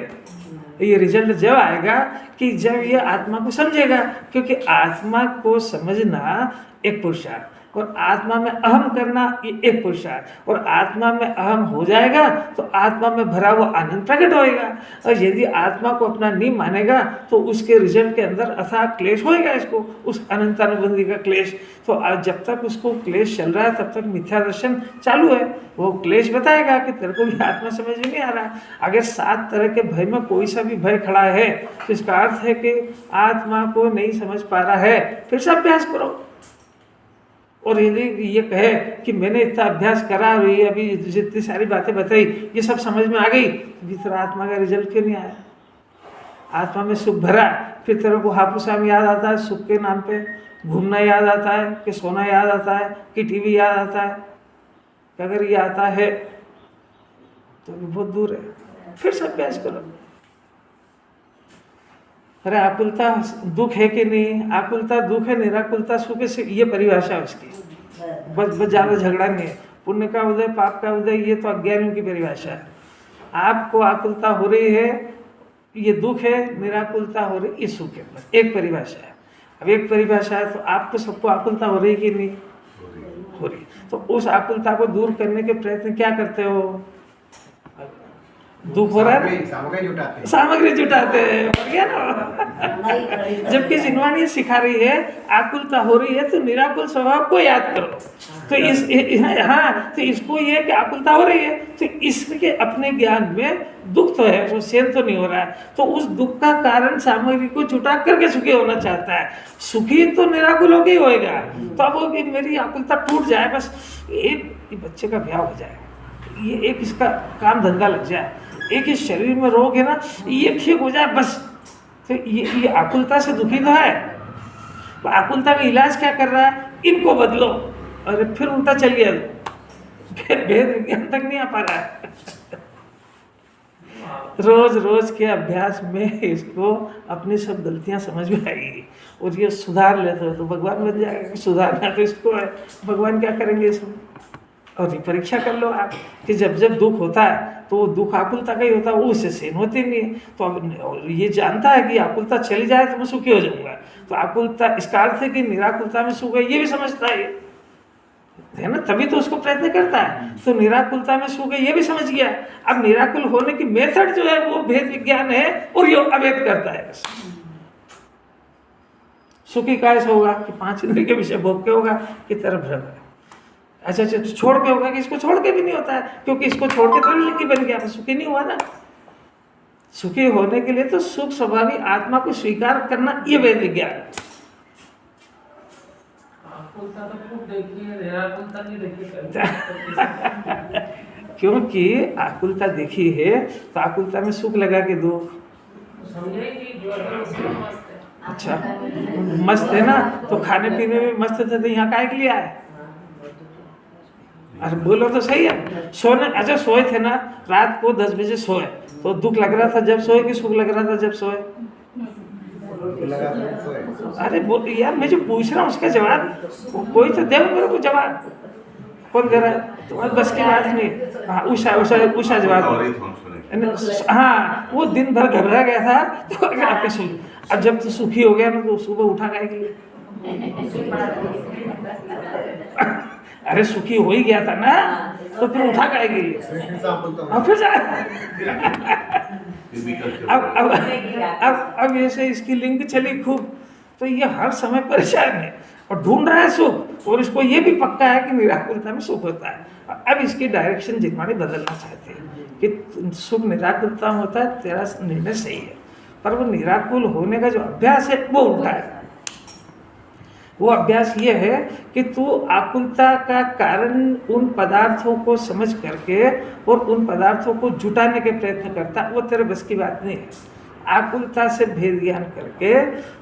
ये रिजल्ट जब आएगा कि जब ये आत्मा को समझेगा, क्योंकि आत्मा को समझना एक पुरुषार्थ और आत्मा में अहम करना ये एक पुरुषार्थ। और आत्मा में अहम हो जाएगा तो आत्मा में भरा हुआ आनंद प्रकट होएगा। और यदि आत्मा को अपना नहीं मानेगा तो उसके रिजल्ट के अंदर अथाह क्लेश होएगा, इसको उस अनंतानुबंधी का क्लेश। तो आज जब तक उसको क्लेश चल रहा है तब तक मिथ्या दर्शन चालू है। वो क्लेश बताएगा कि तेरे को भी आत्मा समझ में नहीं आ रहा। अगर 7 तरह के भय में कोई सा भी भय खड़ा है तो इसका अर्थ है कि आत्मा को नहीं समझ पा रहा है। फिर से अभ्यास करो। और यदि ये कहे कि मैंने इतना अभ्यास करा और ये अभी जितनी सारी बातें बताई ये सब समझ में आ गई, भीतर आत्मा का रिजल्ट क्यों नहीं आया? आत्मा में सुख भरा, फिर तेरे को हापुस आम याद आता है सुख के नाम पे, घूमना याद आता है कि सोना याद आता है कि टीवी याद आता है। अगर ये आता है तो बहुत दूर है। फिर से अभ्यास करो। अरे आकुलता दुख है कि नहीं? आकुलता दुख है, निराकुलता सुख है, ये परिभाषा उसकी। बस ज़्यादा झगड़ा नहीं है। पुण्य का उदय पाप का उदय ये तो अज्ञानियों की परिभाषा है। आपको आकुलता हो रही है ये दुख है, निराकुलता हो रही ये सुख है। बस एक परिभाषा है। अब एक परिभाषा है तो आपको सबको आकुलता हो रही है कि नहीं हो रही? तो उस आकुलता को दूर करने के प्रयत्न क्या करते हो? दुख हो रहा है, सामग्री जुटाते हैं, बढ़िया ना। जबकि जिनवाणी सिखा रही है आकुलता हो रही है तो निराकुल स्वभाव को याद करो। तो तो इसको ये कि आकुलता हो रही है तो इसके अपने ज्ञान में दुख तो है, वो सहन तो नहीं हो रहा है, तो उस दुख का कारण सामग्री को जुटा करके सुखी होना चाहता है। सुखी तो निराकुल होके ही होएगा। तो अब वो कि मेरी आकुलता टूट जाए, बस एक बच्चे का ब्याह हो जाए, ये एक इसका काम धंधा लग जाए, एक इस शरीर में रोग है ना ये ठीक हो जाए, बस। तो ये आकुलता से दुखी तो है। तो आकुलता का इलाज क्या कर रहा है? इनको बदलो। अरे फिर उल्टा चल गया, फिर भेद विज्ञान तक नहीं आ पा रहा है। रोज रोज के अभ्यास में इसको अपनी सब गलतियां समझ में आएगी और ये सुधार लेते तो भगवान बन जाएगा। सुधारना तो इसको है, भगवान क्या करेंगे इसमें? और ये परीक्षा कर लो आप कि जब जब दुख होता है तो वो दुख आकुलता का ही होता है, वो उससे सहन होती नहीं है। तो अब ये जानता है कि आकुलता चली जाए तो मैं सुखी हो जाऊंगा। तो आकुलता इसका अर्थ है कि निराकुलता में सुख है, ये भी समझता है ना, तभी तो उसको प्रयत्न करता है। तो निराकुलता में सुख है ये भी समझ गया। अब निराकुल होने की मेथड जो है वो भेद विज्ञान है और ये अवैध करता है। बस सुखी कैसे होगा कि 5 इंद्रिय के विषय भोग के होगा कि तरह भ्रम है। अच्छा अच्छा, तो छोड़ के होगा कि इसको छोड़ के भी नहीं होता है, क्योंकि इसको छोड़ के द्रव्यलिंगी बन गया, तो सुखी नहीं हुआ ना। सुखी होने के लिए तो सुख स्वभावी आत्मा को स्वीकार करना, ये वेद विज्ञान है। आकुलता तो खूब देखी है, निराकुलता नहीं देखी कभी। क्योंकि आकुलता देखी है तो आकुलता में सुख लगा के दो। समझे कि जो अगर उसमें मस्त है। अच्छा, मस्त है ना, तो खाने पीने में मस्त थे तो यहाँ काहे के लिए आए? अरे बोलो तो सही है। सोने, अच्छा सोए थे ना, रात को 10 बजे सोए तो दुख लग रहा था जब सोए कि सुख लग रहा था जब सोए? लगा तो है। अरे यार मैं जो पूछ रहा हूँ उसका जवाब कोई तो दे मेरे को जवाब। कौन दे रहा है? तुम्हारे बस की बात नहीं। हाँ, उषा जवाब। हाँ, वो दिन भर घबरा गया था तो आपके सुख, अब जब तो सुखी हो गया ना तो सुबह उठा गया के लिए। अरे सुखी हो ही गया था ना, तो फिर उठा गया के लिए। अब फिर अब ऐसे इसकी लिंक चली खूब, तो ये हर समय परेशान है और ढूंढ रहा है सुख, और इसको ये भी पक्का है कि निराकुलता में सुख होता है। अब इसकी डायरेक्शन जिनवाणी बदलना चाहते हैं कि सुख निराकुलता में होता है, तेरा निर्णय सही है, पर वो निराकुल होने का जो अभ्यास है वो उल्टा है। वो अभ्यास ये है कि तू आकुलता का कारण उन पदार्थों को समझ करके और उन पदार्थों को जुटाने के प्रयत्न करता, वो तेरे बस की बात नहीं है। आकुलता से भेद ज्ञान करके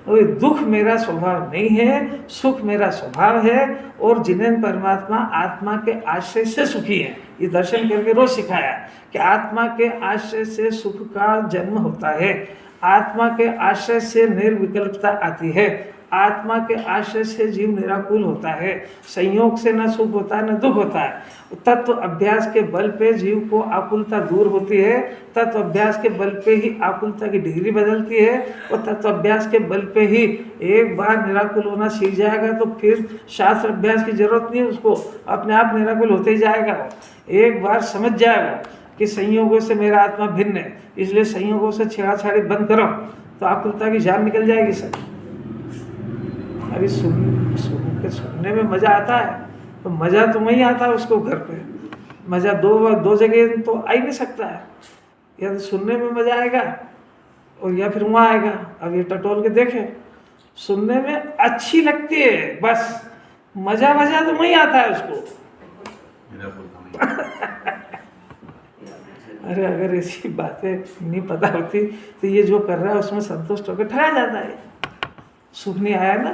वो दुख मेरा स्वभाव नहीं है, सुख मेरा स्वभाव है, और जिन्हें परमात्मा आत्मा के आश्रय से सुखी है, ये दर्शन करके रोज सिखाया कि आत्मा के आश्रय से सुख का जन्म होता है, आत्मा के आश्रय से निर्विकल्पता आती है, आत्मा के आश्रय से जीव निराकुल होता है, संयोग से न सुख होता है न दुख होता है। तत्व अभ्यास के बल पे जीव को आकुलता दूर होती है, तत्व अभ्यास के बल पे ही आकुलता की डिग्री बदलती है, और तत्व अभ्यास के बल पे ही एक बार निराकुल होना सीख जाएगा तो फिर शास्त्र अभ्यास की जरूरत नहीं है उसको, अपने आप निराकुल होते ही जाएगा। एक बार समझ जाएगा कि संयोगों से मेरा आत्मा भिन्न है, इसलिए संयोगों से छेड़ाछाड़ी बंद करो, तो आकुलता की जान निकल जाएगी सर। अभी सुनने में मजा आता है, तो मजा तो वहीं आता है उसको घर पे, मजा दो जगह तो आ ही नहीं सकता है, या तो सुनने में मजा आएगा और या फिर वहाँ आएगा। अब ये टटोल के देखे, सुनने में अच्छी लगती है बस, मजा तो वहीं आता है उसको। अरे अगर ऐसी बातें नहीं पता होती तो ये जो कर रहा है उसमें संतुष्ट होकर ठहरा जाता है। सुख नहीं आया ना,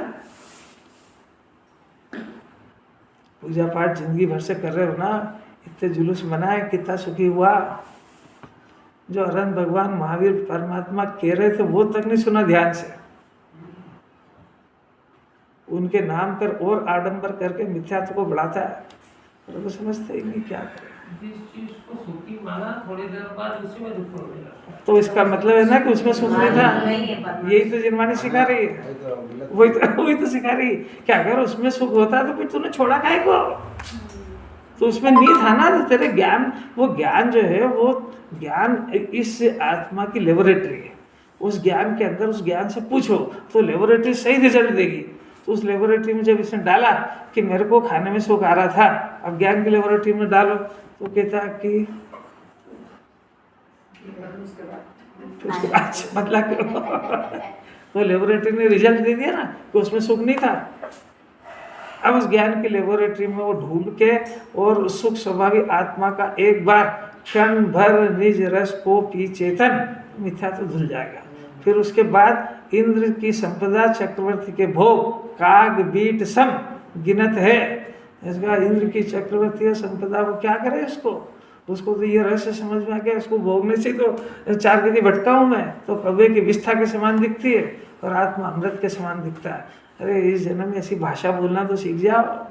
पूजा पाठ जिंदगी भर से कर रहे हो ना, इतने जुलूस मनाए, कितना सुखी हुआ। जो अरहंत भगवान महावीर परमात्मा कह रहे थे वो तक नहीं सुना ध्यान से, उनके नाम पर और आडंबर करके मिथ्यात्व को बढ़ाता है, पर वो समझते ही नहीं क्या करें। जिस चीज को सुखी माना थोड़ी देर बाद उसी में दुख होने लगा, तो इसका मतलब है ना कि उसमें सुख नहीं था। यही तो जिनवाणी सिखा रही है, वही तो सिखा रही है कि अगर उसमें सुख होता तो फिर तूने छोड़ा काहे को, तो उसमें नहीं था ना, तो तेरे ज्ञान, वो ज्ञान जो है वो ज्ञान इस आत्मा की लेबोरेटरी है, उस ज्ञान के अंदर उस ज्ञान से पूछो तो लेबोरेटरी सही रिजल्ट देगी। तो उस लेबोरेटरी में जब इसने डाला कि मेरे को खाने में सुख आ रहा था, अब ज्ञान की लेबोरेटरी में डालो तो कहता कि अच्छा मतलब तो लेबोरेटरी ने रिजल्ट दे दिया ना कि उसमें सुख नहीं था। अब उस ज्ञान की लेबोरेटरी में वो ढूंढ के और सुख स्वभावी आत्मा का एक बार क्षण भर निज रस को पी चेतन, मिथ्या तो धुल जाएगा। फिर उसके बाद इंद्र की संपदा चक्रवर्ती के भोग काग बीट सम गिनत है। इसका इंद्र की चक्रवर्ती संपदा वो क्या करे उसको तो ये रहस्य समझ में आ गया, उसको भोगने से तो चार गति भटका हूँ मैं, तो कौवे की विष्ठा के समान दिखती है और आत्मा अमृत के समान दिखता है। अरे इस जन्म में ऐसी भाषा बोलना तो सीख जाओ,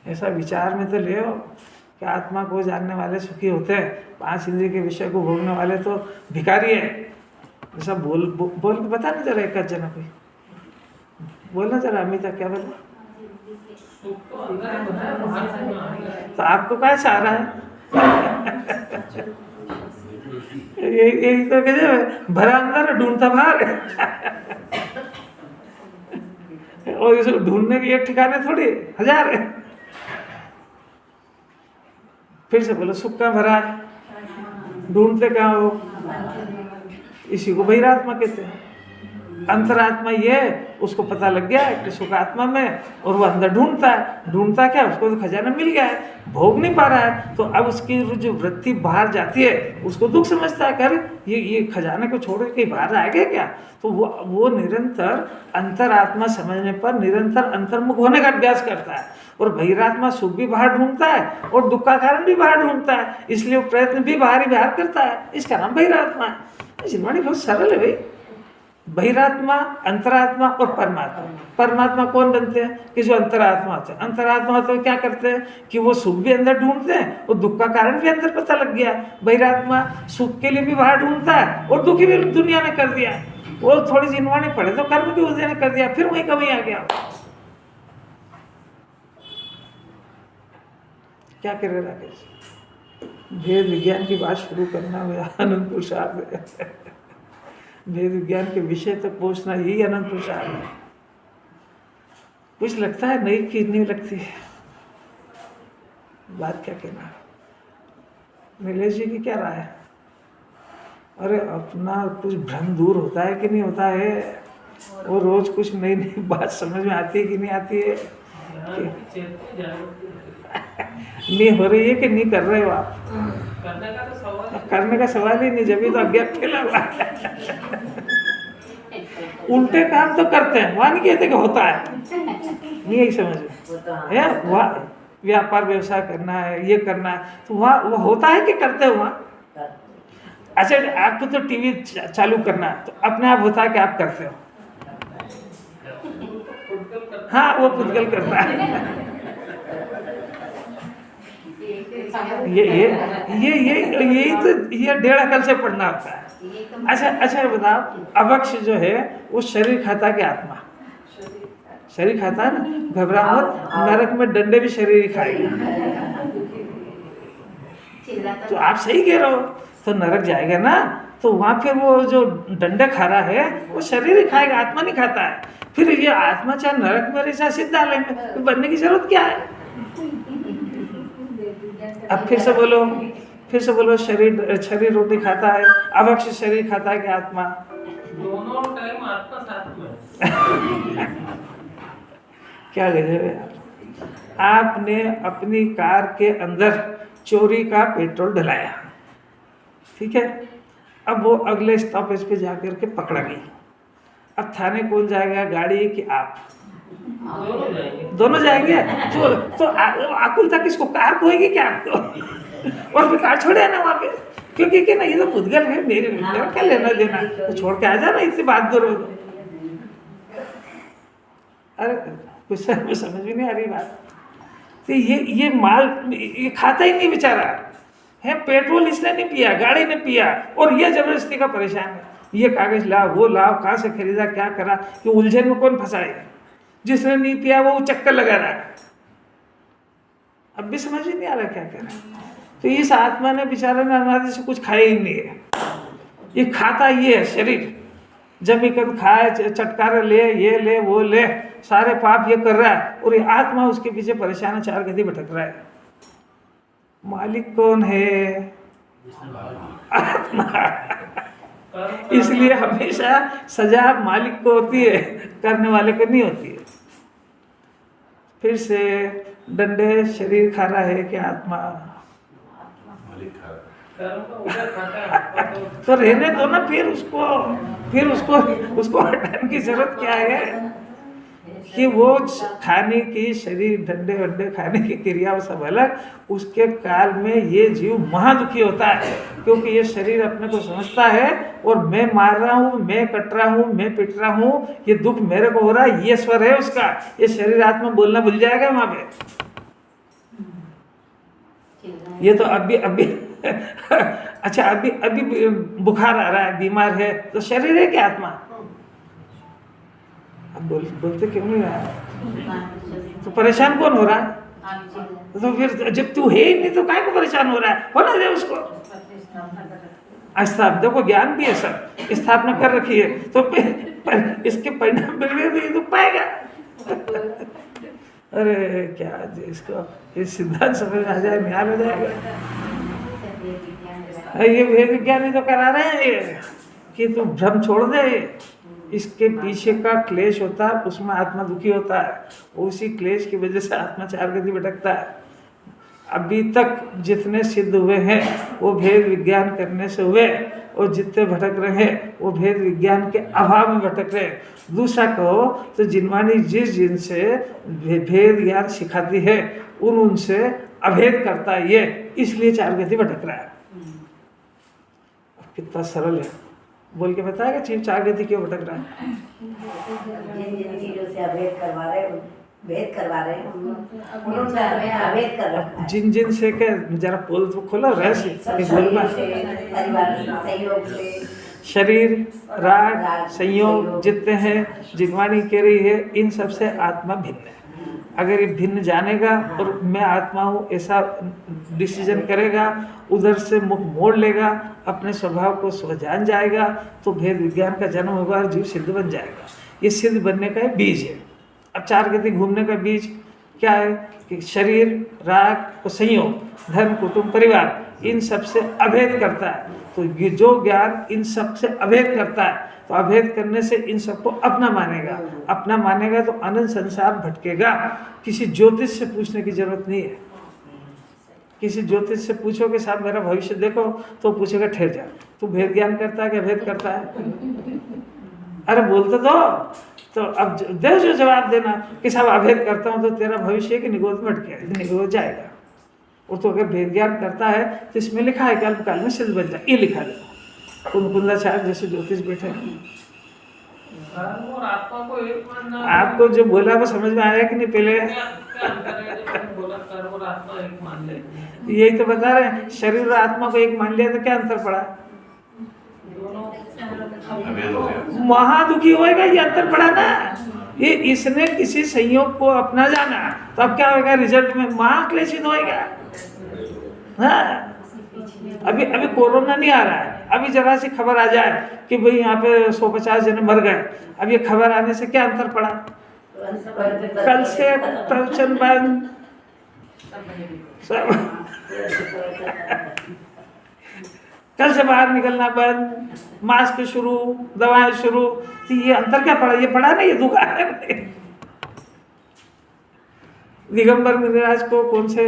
ऐसा विचार में तो ले आओ कि आत्मा को जानने वाले सुखी होते हैं, 5 इंद्रिय के विषय को भोगने वाले तो भिखारी है। ऐसा बोल के बता ना जरा, एक जना कोई बोलना जरा, अमिता क्या बोला? सुख तो अंदर है, बाहर से नहीं आएगा। तो आपको क्या चाह रहा है? यही तो कहते हैं, भरा अंदर ढूंढता बाहर और इसे ढूंढने के एक ठिकाने थोड़ी 1000 है। फिर से बोलो सुख कहाँ भरा है, ढूंढते कहाँ हो, इसी को बहिरात्मा कहते हैं। अंतरात्मा ये उसको पता लग गया है कि सुख आत्मा में, और वो अंदर ढूंढता है। ढूंढता क्या, उसको तो खजाना मिल गया है, भोग नहीं पा रहा है, तो अब उसकी जो वृत्ति बाहर जाती है उसको दुख समझता है, कर ये खजाने को छोड़ के कहीं बाहर आएगा क्या। तो वो निरंतर अंतरात्मा समझने पर निरंतर अंतर्मुख होने का अभ्यास करता है। और बहिरात्मा सुख भी बाहर ढूंढता है और दुख का कारण भी बाहर ढूंढता है, इसलिए वो प्रयत्न भी बाहर ही बाहर करता है। इसका नाम बहिरात्मा है। जिनवाणी बहुत सरल है भाई। बहिरात्मा, अंतरात्मा और परमात्मा। परमात्मा कौन बनते हैं कि जो अंतरात्मा होते हैं। अंतरात्मा होते क्या करते हैं कि वो सुख भी अंदर ढूंढते हैं और दुख का कारण भी अंदर पता लग गया। बहिरात्मा सुख के लिए भी बाहर ढूंढता है और दुखी भी दुनिया ने कर दिया। वो थोड़ी सी जिनवाणी पड़े तो कर्म की वजह ने कर दिया, फिर वही कमी आ गया। क्या करे राकेश, वेद विज्ञान की बात शुरू करना हुआ अनंत पुरुषार्थ है। वेद विज्ञान के विषय तक पहुंचना यही अनंत पुरुषार्थ है। कुछ लगता है नई चीज नहीं लगती है। बात क्या कहना, नीलेश जी की क्या राय है। अरे अपना कुछ भ्रम दूर होता है कि नहीं होता है, वो रोज कुछ नई नई बात समझ में आती है कि नहीं आती है, नहीं हो रही है कि नहीं कर रहे हो आप। करने का सवाल ही नहीं, जब तो अज्ञात खेला हुआ है। उल्टे काम तो करते हैं, वहां नहीं कहते कि होता है, नहीं यही समझ है। वहाँ व्यापार व्यवसाय करना है, ये करना है, तो वहाँ वो होता है कि करते हो वहाँ। अच्छा आपको तो टीवी चालू करना है तो अपने आप होता है कि आप करते हो। हाँ वो पुद्गल करता है। यही तो ये डेढ़ अकल से पढ़ना होता है। अच्छा बताओ, अवक्ष जो है वो शरीर खाता कि आत्मा? शरीर खाता है ना। घबरा मत, नरक में डंडे भी शरीर ही खाएगा। तो आप सही कह रहे हो, तो नरक जाएगा ना, तो वहाँ फिर वो जो डंडे खा रहा है वो शरीर ही खाएगा, आत्मा नहीं खाता है। फिर ये आत्मा चाहे नरक में रहे चाहे सिद्धालय में, तो बनने की जरूरत क्या है। अब फिर से बोलो शरीर रोटी खाता है, अवक्ष शरीर खाता है कि आत्मा? दोनों टाइम आत्मा साथ में। क्या गजब है। आपने अपनी कार के अंदर चोरी का पेट्रोल डलाया, ठीक है। अब वो अगले स्टॉपेज पे जाकर के पकड़ा गई। अब थाने कौन जाएगा, गाड़ी कि आप? दोनों जाएंगे। तो आकुलता किसको, कार को होगी क्या आपको? और फिर कार छोड़े ना वहाँ पे, क्योंकि कि ना ये तो पुद्गल है, मेरे क्या लेना देना, तो छोड़ के आ जाना, इससे बात दूर हो। अरे कुछ समझ भी नहीं आ रही बात। तो ये माल ये खाता ही नहीं बेचारा है। पेट्रोल इसने नहीं पिया, गाड़ी ने पिया, और ये जबरदस्ती का परेशान है। ये कागज लाओ, वो लाओ, कहाँ से खरीदा, क्या करा, कि उलझन में कौन फंसाएगा। जिसने नहीं पिया वो चक्कर लगा रहा है। अब भी समझ ही नहीं आ रहा क्या कह रहा है। तो इस आत्मा ने बेचारे ने अनादि से कुछ खाया ही नहीं है। ये खाता ये है शरीर, जमीकंद खाए, चटकारे ले, ये ले, वो ले, सारे पाप ये कर रहा है, और ये आत्मा उसके पीछे परेशान है, चार गति भटक रहा है। मालिक कौन है? आत्मा। इसलिए हमेशा सजा मालिक को होती है, करने वाले को नहीं होती है। फिर से डंडे शरीर खा रहा है कि आत्मा? तो रहने दो ना, फिर उसको हटाने की जरूरत क्या है कि वो खाने की, शरीर डंडे वंडे खाने की क्रिया सब अलग। उसके काल में ये जीव महादुखी होता है, क्योंकि ये शरीर अपने को समझता है और मैं मार रहा हूँ, मैं कट रहा हूँ, मैं पिट रहा हूँ, ये दुख मेरे को हो रहा है, ये स्वर है उसका। ये शरीर आत्मा बोलना भूल जाएगा वहां पे। ये तो अभी अच्छा अभी बुखार आ रहा है, बीमार है, तो शरीर है क्या आत्मा? अब बोलते क्यों नहीं रहा? तो परेशान कौन हो रहा है? तो फिर जब तू है ही नहीं तो काय को परेशान हो रहा है? होना दे उसको। स्थापना, देखो ज्ञान भी है, सब स्थापना कर रखी है, तो इसके परिणाम मिल गए तो ये दुख पाएगा। अरे क्या इसको ये सिद्धांत समझ में आ जाए, ज्ञान हो जाएगा। ये भेद विज्ञानी तो करा रहे हैं ये कि तू भ्रम छोड़ दे, इसके पीछे का क्लेश होता है, उसमें आत्मा दुखी होता है, उसी क्लेश की वजह से आत्मा चार गति भटकता है। अभी तक जितने सिद्ध हुए हैं वो भेद विज्ञान करने से हुए, और जितने भटक रहे हैं वो भेद विज्ञान के अभाव में भटक रहे हैं। दूसरा कहो तो जिनवाणी जिस जिनसे भेद ज्ञान सिखाती है उनसे अभेद करता है ये, इसलिए चार गति भटक रहा है। कितना सरल है, बोल के बताएगा चीफ चार गति क्यों भटक रहा है। जिन चीजों से अभेद करवा रहे हैं, भेद करवा रहे हैं, उन्होंने अभेद कर रखा है। जिन जिन से के जरा पोल तो खोलो रहस्य कि बोल पा। परिवार से, सहयोग से, शरीर, राग, संयोग जितने हैं, जिनवाणी कह रही है इन सब से आत्मा भिन्न है। अगर ये भिन्न जानेगा और मैं आत्मा हूँ ऐसा डिसीजन करेगा, उधर से मुख मोड़ लेगा, अपने स्वभाव को स्व जान जाएगा, तो भेद विज्ञान का जन्म होगा और जीव सिद्ध बन जाएगा। ये सिद्ध बनने का बीज है। अब चार गति घूमने का बीज क्या है कि शरीर, राग और संयोग, धर्म, कुटुंब, परिवार, इन सब से अभेद करता है। तो ये जो ज्ञान इन सब से अभेद करता है, तो अभेद करने से इन सबको अपना मानेगा। अपना मानेगा तो अनंत संसार भटकेगा। किसी ज्योतिष से पूछने की जरूरत नहीं है। किसी ज्योतिष से पूछो कि साहब मेरा भविष्य देखो, तो पूछेगा ठहर जा, तू भेद ज्ञान करता है कि अभेद करता है? अरे बोलते तो अब दे जो जवाब देना कि साहब अभेद करता हूँ, तो तेरा भविष्य की निगोद में अटके निगोद जाएगा। और तो अगर भेद ज्ञान करता है तो इसमें लिखा है कल्पकाल में सिद्ध बन जाए, ये लिखा देखो। कुंदाचार्य जैसे ज्योतिष बैठे हैं। और आत्मा को एक मानना, आपको जो बोला वो समझ में आया कि नहीं? पहले क्या अंतर है जब हम बोला कर्म और आत्मा एक मान लेते हैं? यही तो बता रहे हैं, शरीर और आत्मा को एक मान लिया तो क्या अंतर पड़ा? महादुखी होएगा, ये अंतर पड़ा ना। ये इसने किसी संयोग को अपना जाना, तो अब क्या होगा? रिजल्ट में महाक्लेशित होएगा। हाँ, अभी कोरोना नहीं आ रहा है, अभी जरा सी खबर आ जाए कि भाई यहाँ पे 150 जने मर गए, अब ये खबर आने से क्या अंतर पड़ा? कल से प्रवचन बंद, सब कल से बाहर निकलना बंद, मास्क शुरू, दवाएं शुरू, तो ये अंतर क्या पड़ा? ये पड़ा ना, ये दुख है। दिगंबर मुनिराज को कौन से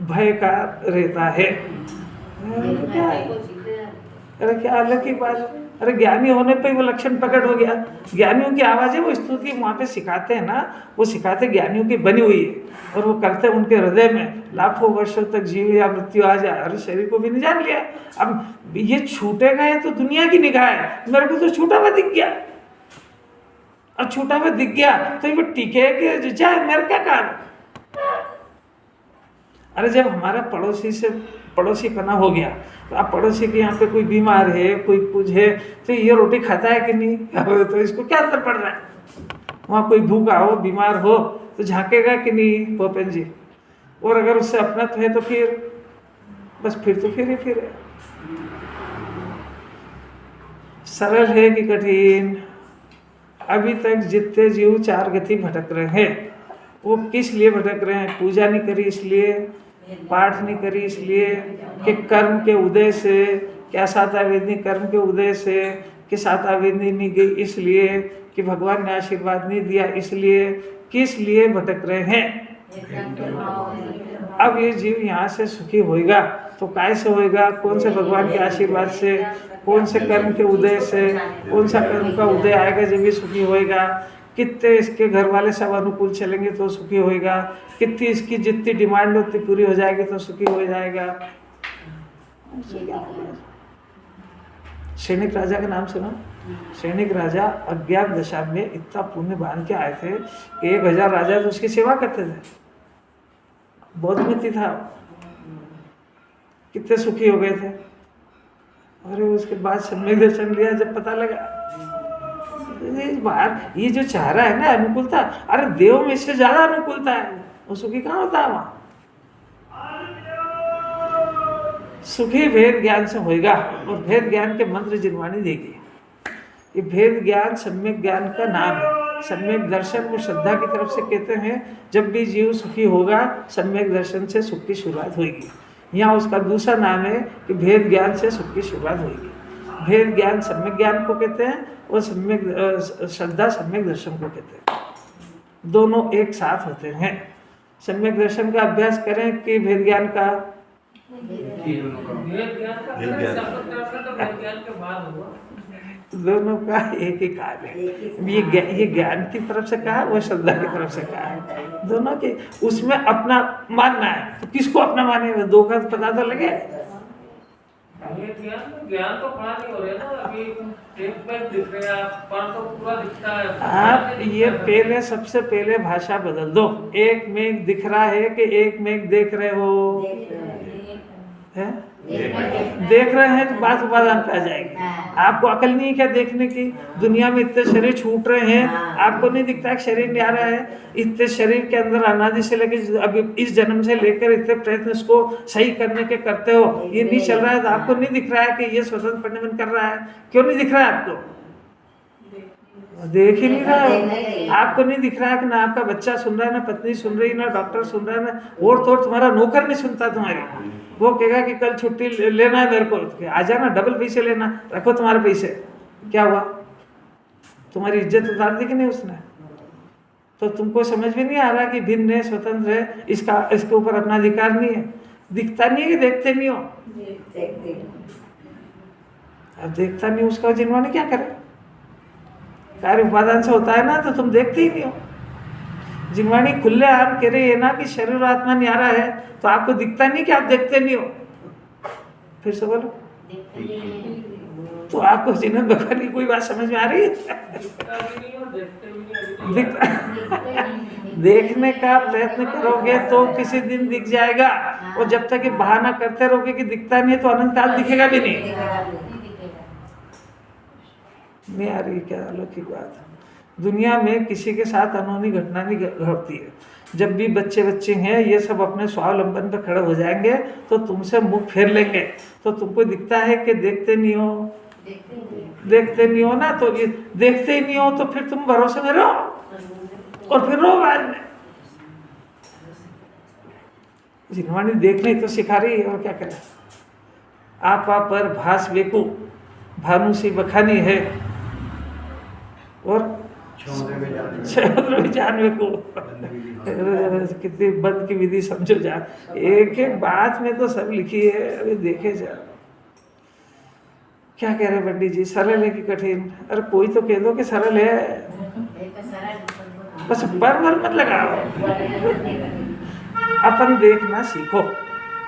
भय का रहता है? अरे क्या अलग की बात। अरे ज्ञानी होने पे वो लक्षण प्रकट हो गया। ज्ञानियों की आवाज़ें वो स्तुति वहाँ पे सिखाते हैं ना, वो सिखाते ज्ञानियों की बनी हुई है, और वो करते उनके हृदय में लाखों वर्षों तक जीव या मृत्यु आ जाए। अरे शरीर को भी नहीं जान लिया, अब ये छूटेगा, ये तो दुनिया की निगाह है, मेरे को तो छूटा हुआ दिख गया। अब छूटा हुआ दिख गया तो ये टिके कि जाए, मेरा क्या काम? अरे जब हमारा पड़ोसी से पड़ोसी पना हो गया, तो अब पड़ोसी के यहाँ पे कोई बीमार है, कोई कुछ है, तो ये रोटी खाता है कि नहीं? तो इसको क्या अंतर पड़ रहा है? वहाँ कोई भूखा हो, बीमार हो, तो झांकेगा कि नहीं भोपेन जी? और अगर उससे अपनत्व है तो फिर बस, फिर तो फिर है। सरल है कि कठिन? अभी तक जितने जीव चार गति भटक रहे हैं, वो किस लिए भटक रहे हैं? पूजा नहीं करी इसलिए, पाठ नहीं करी इसलिए, कि कर्म के उदय से, क्या सातावेदनी कर्म के उदय से, कि सातावेदनी नहीं गई इसलिए, कि भगवान ने आशीर्वाद नहीं दिया इसलिए, किस लिए भटक रहे हैं? अब ये जीव यहाँ से सुखी होएगा तो काय से होएगा? कौन से भगवान के आशीर्वाद से, कौन से कर्म के उदय से, कौन सा कर्म का उदय आएगा जब ये सुखी होएगा? कितने इसके घर वाले सब अनुकूल चलेंगे तो सुखी होएगा, कितनी इसकी जितनी डिमांड उतनी पूरी हो जाएगी तो सुखी हो जाएगा। सैनिक राजा का नाम सुना? सैनिक राजा अज्ञात दशा में इतना पुण्य बांध के आए थे, 1000 राजा तो उसकी सेवा करते थे, बहुत मित्र था, कितने सुखी हो गए थे। अरे उसके बाद सम्यक दर्शन लिया, जब पता लगा बाहर ये जो चाह रहा है ना अनुकूलता, अरे देव में इससे ज्यादा अनुकूलता है, वो सुखी कहाँ होता है? वहां सुखी भेद ज्ञान से होएगा, और भेद ज्ञान के मंत्र जिनवाणी देगी। ये भेद ज्ञान सम्यक ज्ञान का नाम है। सम्यक दर्शन वो श्रद्धा की तरफ से कहते हैं। जब भी जीव सुखी होगा सम्यक दर्शन से सुख की शुरुआत होगी। यहाँ उसका दूसरा नाम है कि भेद ज्ञान से सुख की शुरुआत होगी। भेद ज्ञान सम्यक ज्ञान को कहते हैं और सम्यक श्रद्धा सम्यक दर्शन को कहते हैं। दोनों एक साथ होते हैं। सम्यक दर्शन का अभ्यास करें कि भेद ज्ञान का? वेद ज्ञान का वेद ज्ञान। शब्द दर्शन तो वेद ज्ञान के बाद हुआ। तो दोनों का एक ही कार्य है। ये ज्ञान की तरफ से कहा, वो श्रद्धा की तरफ से कहा। दोनों के उसमें अपना मानना है, तो किसको अपना माने? दो का पता तो लगे। वेद ज्ञान तो पढ़ा नहीं हो रहे ना अभी। एक में दिख रहे हैं आप, पर तो पूरा दिखता है। आप ये पहले सबसे पहले भाषा बदल दो। एक मेघ दिख रहा है कि एक मेघ देख रहे हो? है? देख रहे हैं तो बात उपादान पे आ जाएगी। आपको अकल नहीं है क्या देखने की? दुनिया में इतने शरीर छूट रहे हैं, आपको नहीं दिखता कि शरीर नहीं आ रहा है? इतने शरीर के अंदर अनादि से लेकर अभी इस जन्म से लेकर इतने प्रयत्न इसको सही करने के करते हो, ये नहीं चल रहा है तो आपको नहीं दिख रहा है कि ये स्वतंत्र पढ़ने मन कर रहा है? क्यों नहीं दिख रहा है आपको? देख ही नहीं रहा है। आपको नहीं दिख रहा है कि ना आपका बच्चा सुन रहा है, ना पत्नी सुन रही, ना डॉक्टर सुन रहा है, ना और तो तुम्हारा नौकर नहीं सुनता तुम्हारी। वो कहेगा कि कल छुट्टी लेना है मेरे को, तो आ जाना, डबल पैसे लेना, रखो तुम्हारे पैसे। क्या हुआ? तुम्हारी इज्जत उतार दी कि नहीं उसने? तो तुमको समझ में नहीं आ रहा कि भिन्न है, स्वतंत्र है, इसके ऊपर अपना अधिकार नहीं है। दिखता नहीं है कि देखते नहीं हो? अब देखता नहीं उसका जिन्होंने क्या करे? कार्य उपादान से होता है ना, तो तुम देखते ही नहीं हो। जिनवाणी खुले आम कह रही है ना कि शरीर और आत्मा न्यारा है, तो आपको दिखता नहीं कि आप देखते नहीं हो। फिर से बोलो। तो आपको जिन्हें भगवान की कोई बात समझ में आ रही है? देखने का प्रयत्न करोगे तो किसी दिन दिख जाएगा, और जब तक ये बहाना करते रहोगे कि दिखता नहीं है तो अनंत काल दिखेगा भी नहीं। नहीं आ रही क्या अलौकिक बात? दुनिया में किसी के साथ अनहोनी घटना नहीं घटती है। जब भी बच्चे हैं ये सब अपने स्वावलंबन पर खड़े हो जाएंगे तो तुमसे मुख फेर लेंगे। तो तुमको दिखता है कि देखते नहीं हो? देखते नहीं हो ना, तो ये देखते ही नहीं हो तो फिर तुम भरोसे में रहो और फिर रो बाद में। जिनवाणी देखने तो सिखा रही है, और क्या करे? आप पर भास बेकू भानु सी बखानी है, और जानवे को कितनी बंद की विधि समझो जा। एक एक बात में तो सब लिखी है। अभी देखे जा क्या कह रहे पंडित जी, सरल है कि कठिन? अरे कोई तो कह दो कि सरल है, बस बर मत लगाओ। अपन देखना सीखो,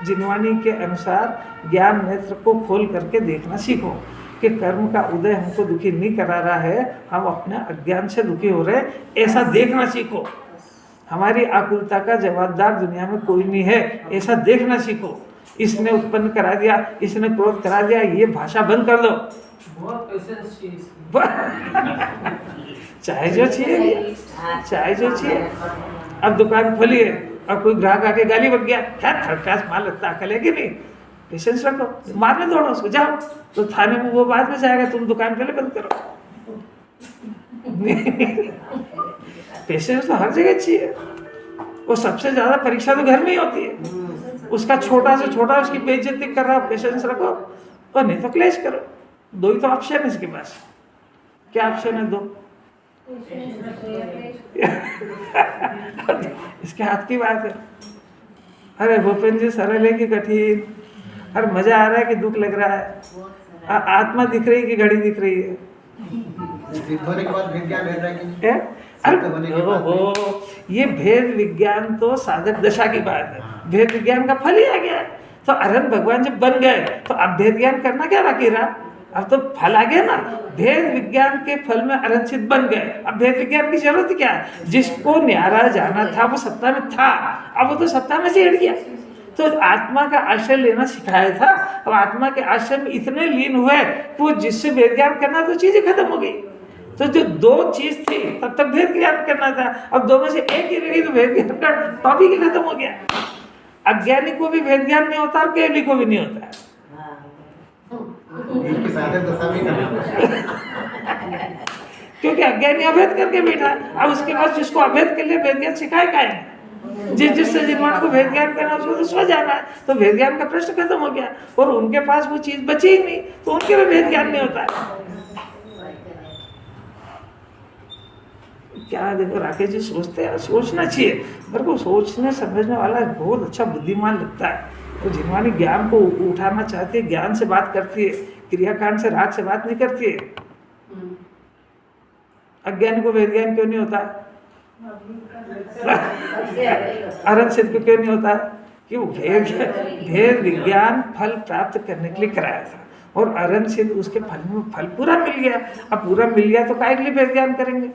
जिनवाणी के अनुसार ज्ञान नेत्र को खोल करके देखना सीखो कि कर्म का उदय हमको दुखी नहीं करा रहा है, हम अपने अज्ञान से दुखी हो रहे, ऐसा देखना सीखो। हमारी आकुलता का जवाबदार दुनिया में कोई नहीं है, ऐसा देखना सीखो। इसने उत्पन्न करा दिया, इसने क्रोध करा दिया, ये भाषा बंद कर दो। बहुत पेशेंस चाहिए। चाहे जो चाहिए, चाहे जो चाहिए। अब दुकान खोली है और कोई ग्राहक आके गाली बक गया, क्या थर्ड क्लास माल लगता, अकल है कि नहीं? पेशेंस रखो, मारने दौड़ो उसको, जाओ तो थाने में वो बाद में जाएगा, तुम दुकान पहले बंद करो। पेशेंस तो हर जगह चाहिए। वो सबसे ज्यादा परीक्षा तो घर में ही होती है। उसका छोटा से छोटा उसकी बेइज्जती कर रहा हो, पेशेंस रखो, और नहीं तो क्लेश करो। दो ही तो ऑप्शन है इसके पास। क्या ऑप्शन है? दो। इसके हाथ की बात है। अरे भूपेंद्र जी सरल है कि कठिन? अरे मजा आ रहा है कि दुख लग रहा है? आत्मा दिख रही है कि घड़ी दिख रही है? होने के बाद विज्ञान है कि अरे ओहो, ये भेद विज्ञान तो साधक दशा की बात है। भेद विज्ञान का फल ही आ गया। तो अरहंत भगवान जब बन गए तो अब भेद ज्ञान करना क्या बाकी रहा? अब तो फल आ गया ना। भेद विज्ञान के फल में अरहंत बन गए, अब भेद विज्ञान की जरूरत क्या है? जिसको न्यारा जाना था वो सत्ता में था, अब वो तो सत्ता में से हट गया। तो आत्मा का आश्रय लेना सिखाया था, अब आत्मा के आश्रय में इतने लीन हुए कि वो जिससे भेद ज्ञान करना तो चीजें खत्म हो गई। तो जो दो चीज थी तब तक भेद ज्ञान करना था, अब दो में से एक ही रह गई तो भेद ज्ञान का टॉपिक ही खत्म हो गया। अज्ञानी को भी भेद ज्ञान नहीं होता और केवली को भी नहीं होता है। इसकी साधक दशा भी करना क्योंकि अज्ञानी अभेद करके बैठा है। अब उसके पास जिसको अभेद के लिए वेद ज्ञान सिखाए का है, जिससे जिन्होंने को वेद ज्ञान करना उसको तो सो जाना है, तो वेद ज्ञान का प्रश्न खत्म हो गया। और उनके पास वो चीज बची ही नहीं, तो उनके लिए वेद ज्ञान नहीं होता है। क्या देखो राकेश जी सोचते हैं, सोचना चाहिए, मेरे को सोचने समझने वाला बहुत अच्छा बुद्धिमान लगता है। वो जिन्होंने ज्ञान को उठाना चाहती है, ज्ञान से बात करती है, क्रियाकांड से राग से बात नहीं करती है। अज्ञानी को वेद ज्ञान क्यों नहीं होता? अरहंत सिद्ध को क्यों नहीं होता? क्यों? भेद विज्ञान फल प्राप्त करने के लिए कराया था, और अरहंत सिद्ध उसके फल में फल पूरा मिल गया। अब पूरा मिल गया तो काहे के लिए वेद ज्ञान करेंगे?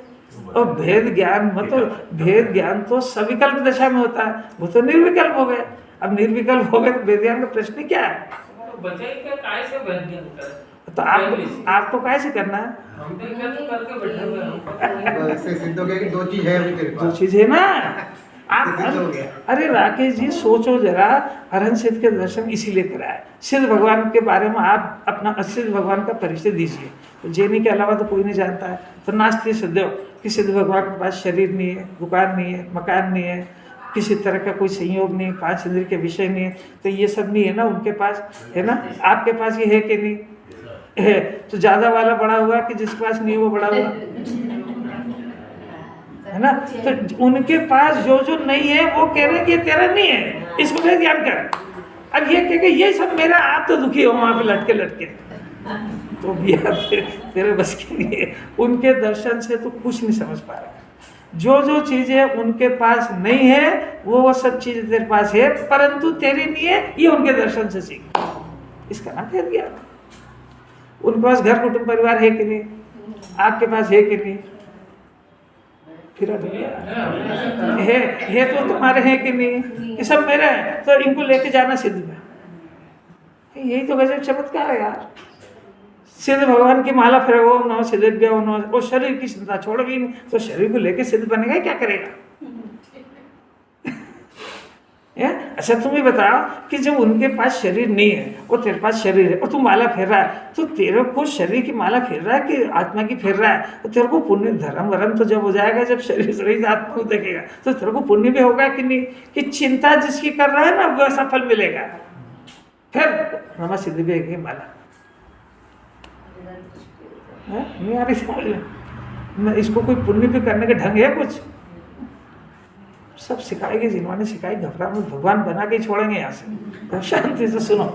और भेद ज्ञान मतलब भेद ज्ञान तो सविकल्प दशा में होता है, वो तो निर्विकल्प हो गए। अब निर्विकल्प हो गए तो वेद ज्ञान का प्रश्न क्या है? तो बचे के काय से वेद ज्ञान होता है? तो आपको कैसे करना है? हम तो क्या तो करके बैठे हुए हैं। तो इससे सिद्ध हो गया कि दो चीज है अभी तेरे दो पास। चीज है ना। सिद्ध हो गया। अरे राकेश जी सोचो जरा, अरहंत सिद्ध के दर्शन इसीलिए कराए। सिद्ध भगवान के बारे में आप अपना सिद्ध भगवान का परिचय दीजिए, तो जैनी के अलावा तो कोई नहीं जानता है। तो नास्ति सिद्धो कि सिद्ध भगवान के पास शरीर नहीं है, दुकान नहीं है, मकान नहीं है, किसी तरह का कोई संयोग नहीं, 5 इंद्रिय के विषय नहीं है, तो ये सब नहीं है ना उनके पास, है ना? आपके पास ये है कि नहीं है? तो ज्यादा वाला बड़ा हुआ कि जिसके पास नहीं वो बड़ा हुआ, है ना? तो उनके पास जो जो नहीं है वो कह रहे हैं कि ये तेरा नहीं है, इसको ले ध्यान कर। अब ये कह के ये सब मेरा, आप तो दुखी हो वहां पे लटके लटके, तो भैया तेरे बस की नहीं है। उनके दर्शन से तो कुछ नहीं समझ पा रहा। जो जो चीजें उनके पास नहीं है वो सब चीजें तेरे पास है, परंतु तेरी नहीं है, ये उनके दर्शन से सीख। इसका नाम भेद ज्ञान। उनके पास घर कुटुंब परिवार है कि नहीं, आपके पास है कि नहीं? फिर है तो तुम्हारे हैं कि नहीं? ये सब मेरे हैं, तो इनको लेके जाना सिद्ध में। यही तो गजब चमत्कार है यार। सिद्ध भगवान की माला फिरो न सिद्धेभ्य न, वो शरीर की चिंता छोड़ गई नहीं, तो शरीर को लेके सिद्ध बनेगा, क्या करेगा? अच्छा तुम ही बताओ कि जब उनके पास शरीर नहीं है और तेरे पास शरीर है और तू माला फेर रहा है, तो तेरे को शरीर की माला फेर रहा है कि आत्मा की फेर रहा है? तो तेरे को पुण्य धर्म वरम तो जब हो जाएगा, जब शरीर शरीर आत्मा को देखेगा, तो तेरे को पुण्य भी होगा कि नहीं? कि चिंता जिसकी कर रहा है ना वैसा फल मिलेगा। फिर नमा सिद्धि भी है माला नहीं आ रही समझ में? इसको कोई पुण्य भी करने का ढंग है कुछ? सब सिखाएंगे जिन्होंने सिखाई, घबरा में भगवान बना के छोड़ेंगे यहाँ से। तो शांति से सुनो।